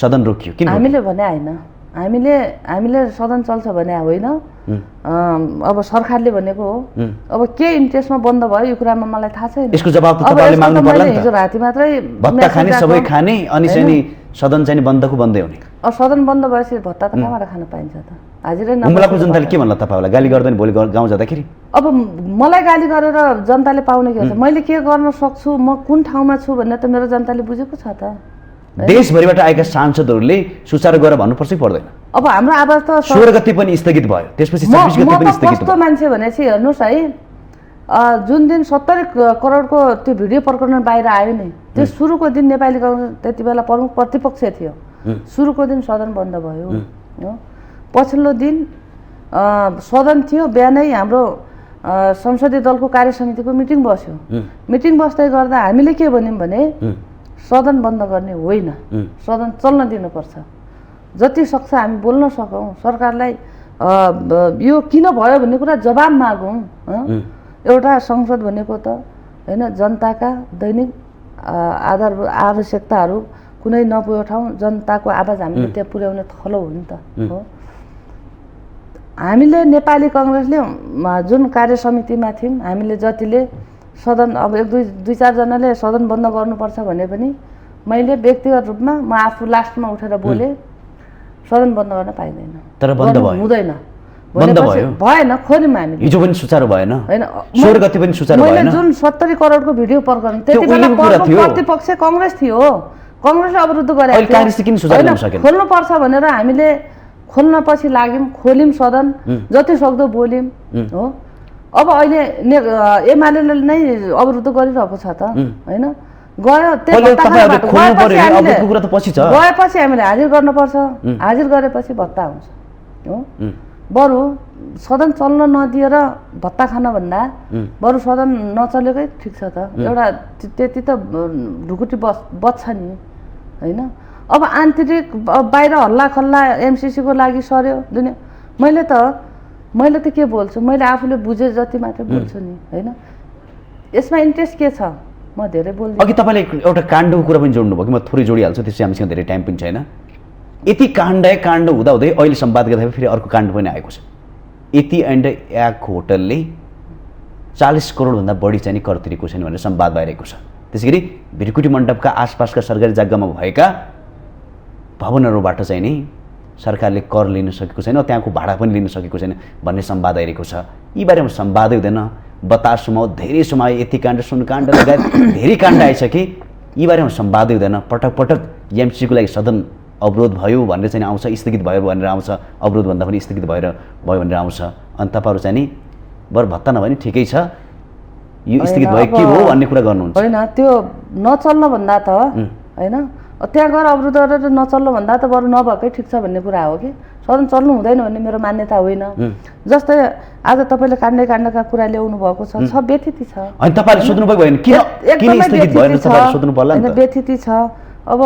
सदन रोकियो किन हामीले भने हैन हामीले सदन चल्छ भने होइन अब सरकारले भनेको हो अब के इन्ट्रेस्टमा बन्द भयो यो कुरामा मलाई थाहा छैन यसको जवाब त तपाईले माग्नु पर्ला नि त हिजो राति मात्रै भत्ता खाने सबै खाने अनि चाहिँ सदन चाहिँ बन्दको बन्दै हुने अब सदन बन्द भएपछि भत्ता त कहाँबाट खान पाइन्छ त हाजिरै हुम्लाको जनताले के भन्ला तपाईलाई गाली गर्दैन भोलि गाउँ जाँदाखेरि अब मलाई गाली गरेर जनताले पाउने के हुन्छ मैले के गर्न सक्छु म कुन ठाउँमा छु भन्ने त मेरो जनताले बुझेको छ त देशभरिबाट आएका सांसदहरूले सुचारू गरेर भन्नुपर्छ पर्दैन अब हाम्रो आवाज त 16 गते पनि स्थगित भयो त्यसपछि 26 गते पनि स्थगित भयो कस्तो मान्छे भनेपछि हेर्नुस् है जुन दिन 70 करोडको त्यो भिडियो प्रकरण बाहिर आयो नि त्यो सुरुको दिन नेपाली कांग्रेस त्यति बेला प्रमुख प्रतिपक्ष थियो सुरुको दिन सदन बन्द भयो हो पछिल्लो दिन सदन थियो बिहानै हाम्रो संसदीय दलको कार्य समितिको मिटिङ बस्यो मिटिङ बस्दै गर्दा हामीले के भन्यौं भने सदन बन्द गर्ने होइन सदन चल्न दिनुपर्छ जति सक्छ हामी बोल्न सकौं सरकारलाई यो किन भयो भन्ने कुरा जवाब मागौं एउटा संसद भनेको त हैन जनताका दैनिक आधार आवश्यकताहरू कुनै नपुगेको ठाउँ जनताको आवाज हामीले त्यहाँ पुर्याउने थलो हो नि त हो हामीले नेपाली कांग्रेसले जुन कार्य समितिमा थियौं हामीले जतिले सदन अब एक दुई चार जनाले सदन बन्द गर्नुपर्छ भने पनि मैले व्यक्तिगत रूपमा म आफू लास्टमा उठेर बोले सदन बन्द गर्न पाइदैन तर बन्द भयो हुँदैन बन्द भयो भएन खोल्यौं हामी हिजो पनि सुचारू भएन हैन 16 गते पनि सुचारू भएन मैले जुन 70 करोडको भिडियो प्रकरण त्यतिबेला प्रतिपक्ष कांग्रेस थियो कांग्रेसले अवरुद्ध गरे अहिले कांग्रेसले किन सुचारू गर्न सकेन खोल्नु पर्छ भनेर हामीले खोल्न पछि लाग्यौं खोल्यौं सदन जति सक्दो बोल्यौं हो अब अहिले एमाले नै अवरुद्ध गरिरहेको छ त हैन गयो गएपछि हामीले हाजिर गर्नुपर्छ हाजिर गरेपछि भत्ता आउँछ हो बरु सदन चल्न नदिएर भत्ता खान भन्दा बरु सदन नचलेकै ठिक छ त एउटा त्यति त ढुकुटी बच्छ नि हैन अब आन्तरिक बाहिर हल्ला खल्ला एमसीसी को लागि सर्यो दुनिया मैले त के बोल्छु मैले आफूले बुझे जति मात्र बोल्छु नि हैन यसमा इन्ट्रेस्ट के छ म धेरै बोल्दिन अघि तपाईले एउटा काण्डको कुरा पनि जोड्नु भयो कि म थोरै जोडिहाल्छु त्यसै हामीसँग धेरै टाइम पनि छैन यति काण्ड हुँदा हुँदै अहिले संवाद गर्दा फेरि अर्को काण्ड पनि आएको छ यति एन्ड एक होटलले 40 करोड भन्दा बढी चाहिँ कर तिरेको छैन भनेर संवाद भइरहेको छ त्यसैगरी भिरकुटी मण्डपका आसपासका सरकारी जग्गामा भएका भवनहरूबाट चाहिँ नि सरकारले कर लिन सकेको छैन त्यहाँको भाडा पनि लिन सकेको छैन भन्ने संवाद आइरहेको छ यी बारेमा संवादै हुँदैन बतासमा धेरै समय यति काण्ड सुनकाण्ड लगायत धेरै काण्ड आइसके यी बारेमा संवादै हुँदैन पटक पटक एमसीको लागि सदन अवरोध भयो भनेर चाहिँ आउँछ स्थगित भयो भनेर आउँछ अवरोध भन्दा पनि स्थगित भयो भनेर आउँछ अनि तपाईहरु चाहिँ नि बर भत्ता नभए नि ठिकै छ, यो होइन, स्थगित भयो के अब हो भन्ने कुरा गर्नुहुन्छ। होइन त्यो नचल्न भन्दा त होइन त्यहाँ गएर अवरोध गरेर नचल्नु भन्दा त बरु नभएकै ठिक छ भन्ने कुरा हो कि सदन चल्नु हुँदैन भन्ने मेरो मान्यता होइन। जस्तै आज तपाईँले काण्डका कुरा ल्याउनु भएको छ व्यथिति छ। अनि तपाईँले सोध्नुभयो भएन किन स्थगित भएन तपाईँले सोध्नु पर्ला नि त। व्यथिति छ। अब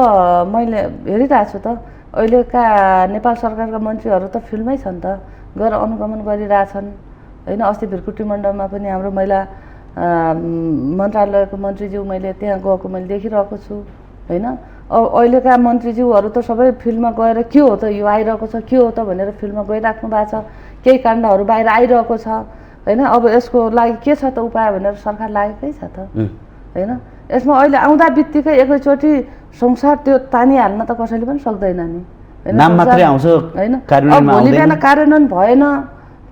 मैले हेरिरहेको छु त अहिलेका नेपाल सरकारका मन्त्रीहरू त फिल्डमै छन् त, गएर अनुगमन गरिरहेछन् होइन। अस्ति भिरकुटी मण्डलमा पनि हाम्रो महिला मन्त्रालयको मन्त्रीज्यू मैले त्यहाँ गएको मैले देखिरहेको छु होइन। अब अहिलेका मन्त्रीज्यूहरू त सबै फिल्डमा गएर के हो त यो आइरहेको छ के हो त भनेर फिल्डमा गइराख्नु भएको छ। केही काण्डहरू बाहिर आइरहेको छ होइन। अब यसको लागि के छ त उपाय भनेर सरकार लागेकै छ त होइन। यसमा अहिले आउँदा बित्तिकै एकैचोटि संसार त्यो तानिहाल्न त कसैले पनि सक्दैन नि होइन। नाम मात्रै आउँछ होइन। कार्यान्वयनमा भोलि बिहान आउँदैन। कार्यान्वयन भएन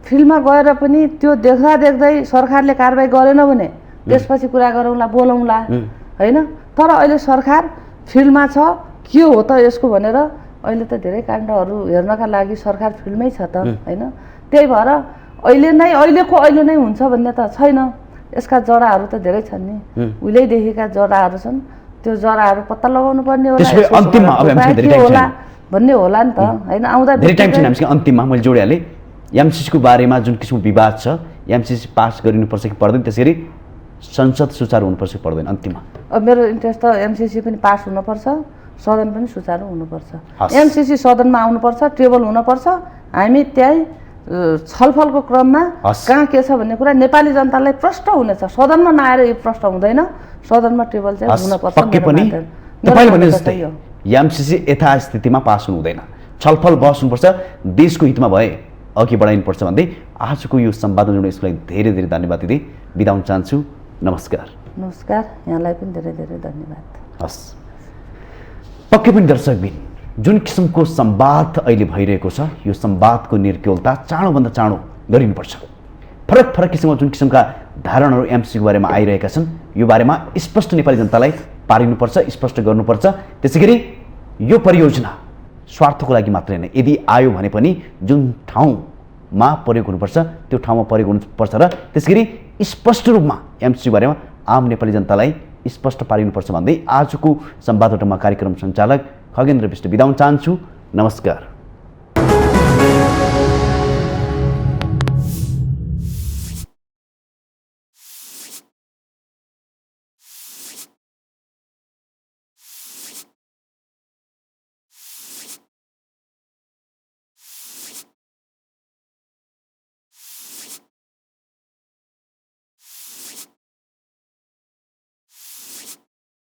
फिल्डमा गएर पनि त्यो देख्दा देख्दै सरकारले कारबाही गरेन भने त्यसपछि कुरा गरौँला बोलौँला होइन। तर अहिले सरकार फिल्डमा छ के हो त यसको भनेर अहिले त धेरै काण्डहरू हेर्नका लागि सरकार फिल्डमै छ त होइन। त्यही भएर अहिले नै हुन्छ भन्ने त छैन। यसका जराहरू त धेरै छन् नि, उहिलेदेखिका जराहरू छन्। त्यो जराहरू पत्ता लगाउनु पर्ने होला भन्ने होला नि त होइन। आउँदा धेरै टाइम छैन हामीसँग। अन्तिममा मैले जोडिहालेँ एमसिसीको बारेमा जुन किसिमको विवाद छ, एमसिसी पास गरिनुपर्छ कि पर्दैन, त्यसरी संसद सुचारू हुनुपर्छ कि पर्दैन अन्तिममा? अब मेरो इन्ट्रेस्ट त एमसिसी पनि पास हुनुपर्छ, सदन पनि सुचारू हुनुपर्छ। एमसिसी सदनमा आउनुपर्छ, टेबल हुनुपर्छ, हामी त्यही छलफलको क्रममा कहाँ के छ भन्ने कुरा नेपाली जनतालाई प्रष्ट हुनेछ। सदनमा नआएर यो प्रष्ट हुँदैन, सदनमा टेबल चाहिँ हुनुपर्छ। पक्कै पनि तपाईँले भने जस्तै एमसिसी यथास्थितिमा पास हुँदैन, छलफल बहस हुनुपर्छ, देशको हितमा भए अघि बढाइनुपर्छ भन्दै आजको यो संवादमा जोड्ने यसको लागि धेरै धेरै धन्यवाद दिँदै बिदा हुन चाहन्छु। नमस्कार। नमस्कार, यहाँलाई पनि धेरै धेरै धन्यवाद। हस्, पक्कै पनि दर्शकबिन जुन किसिमको संवाद अहिले भइरहेको छ यो संवादको निर्क्युलता चाँडोभन्दा चाँडो गरिनुपर्छ। फरक फरक किसिमका जुन किसिमका धारणाहरू एमसिसीको बारेमा आइरहेका छन् यो बारेमा स्पष्ट नेपाली जनतालाई पारिनुपर्छ, स्पष्ट गर्नुपर्छ। त्यसैगरी यो परियोजना स्वार्थको लागि मात्रै होइन, यदि आयो भने पनि जुन ठाउँमा प्रयोग हुनुपर्छ त्यो ठाउँमा प्रयोग हुनुपर्छ र त्यसगरी स्पष्ट रूपमा एमसिसीको बारेमा आम नेपाली जनतालाई स्पष्ट पारिनुपर्छ भन्दै आजको संवादबाट म कार्यक्रम सञ्चालक खगेन्द्र विष्ट बिदा हुन चाहन्छु। नमस्कार।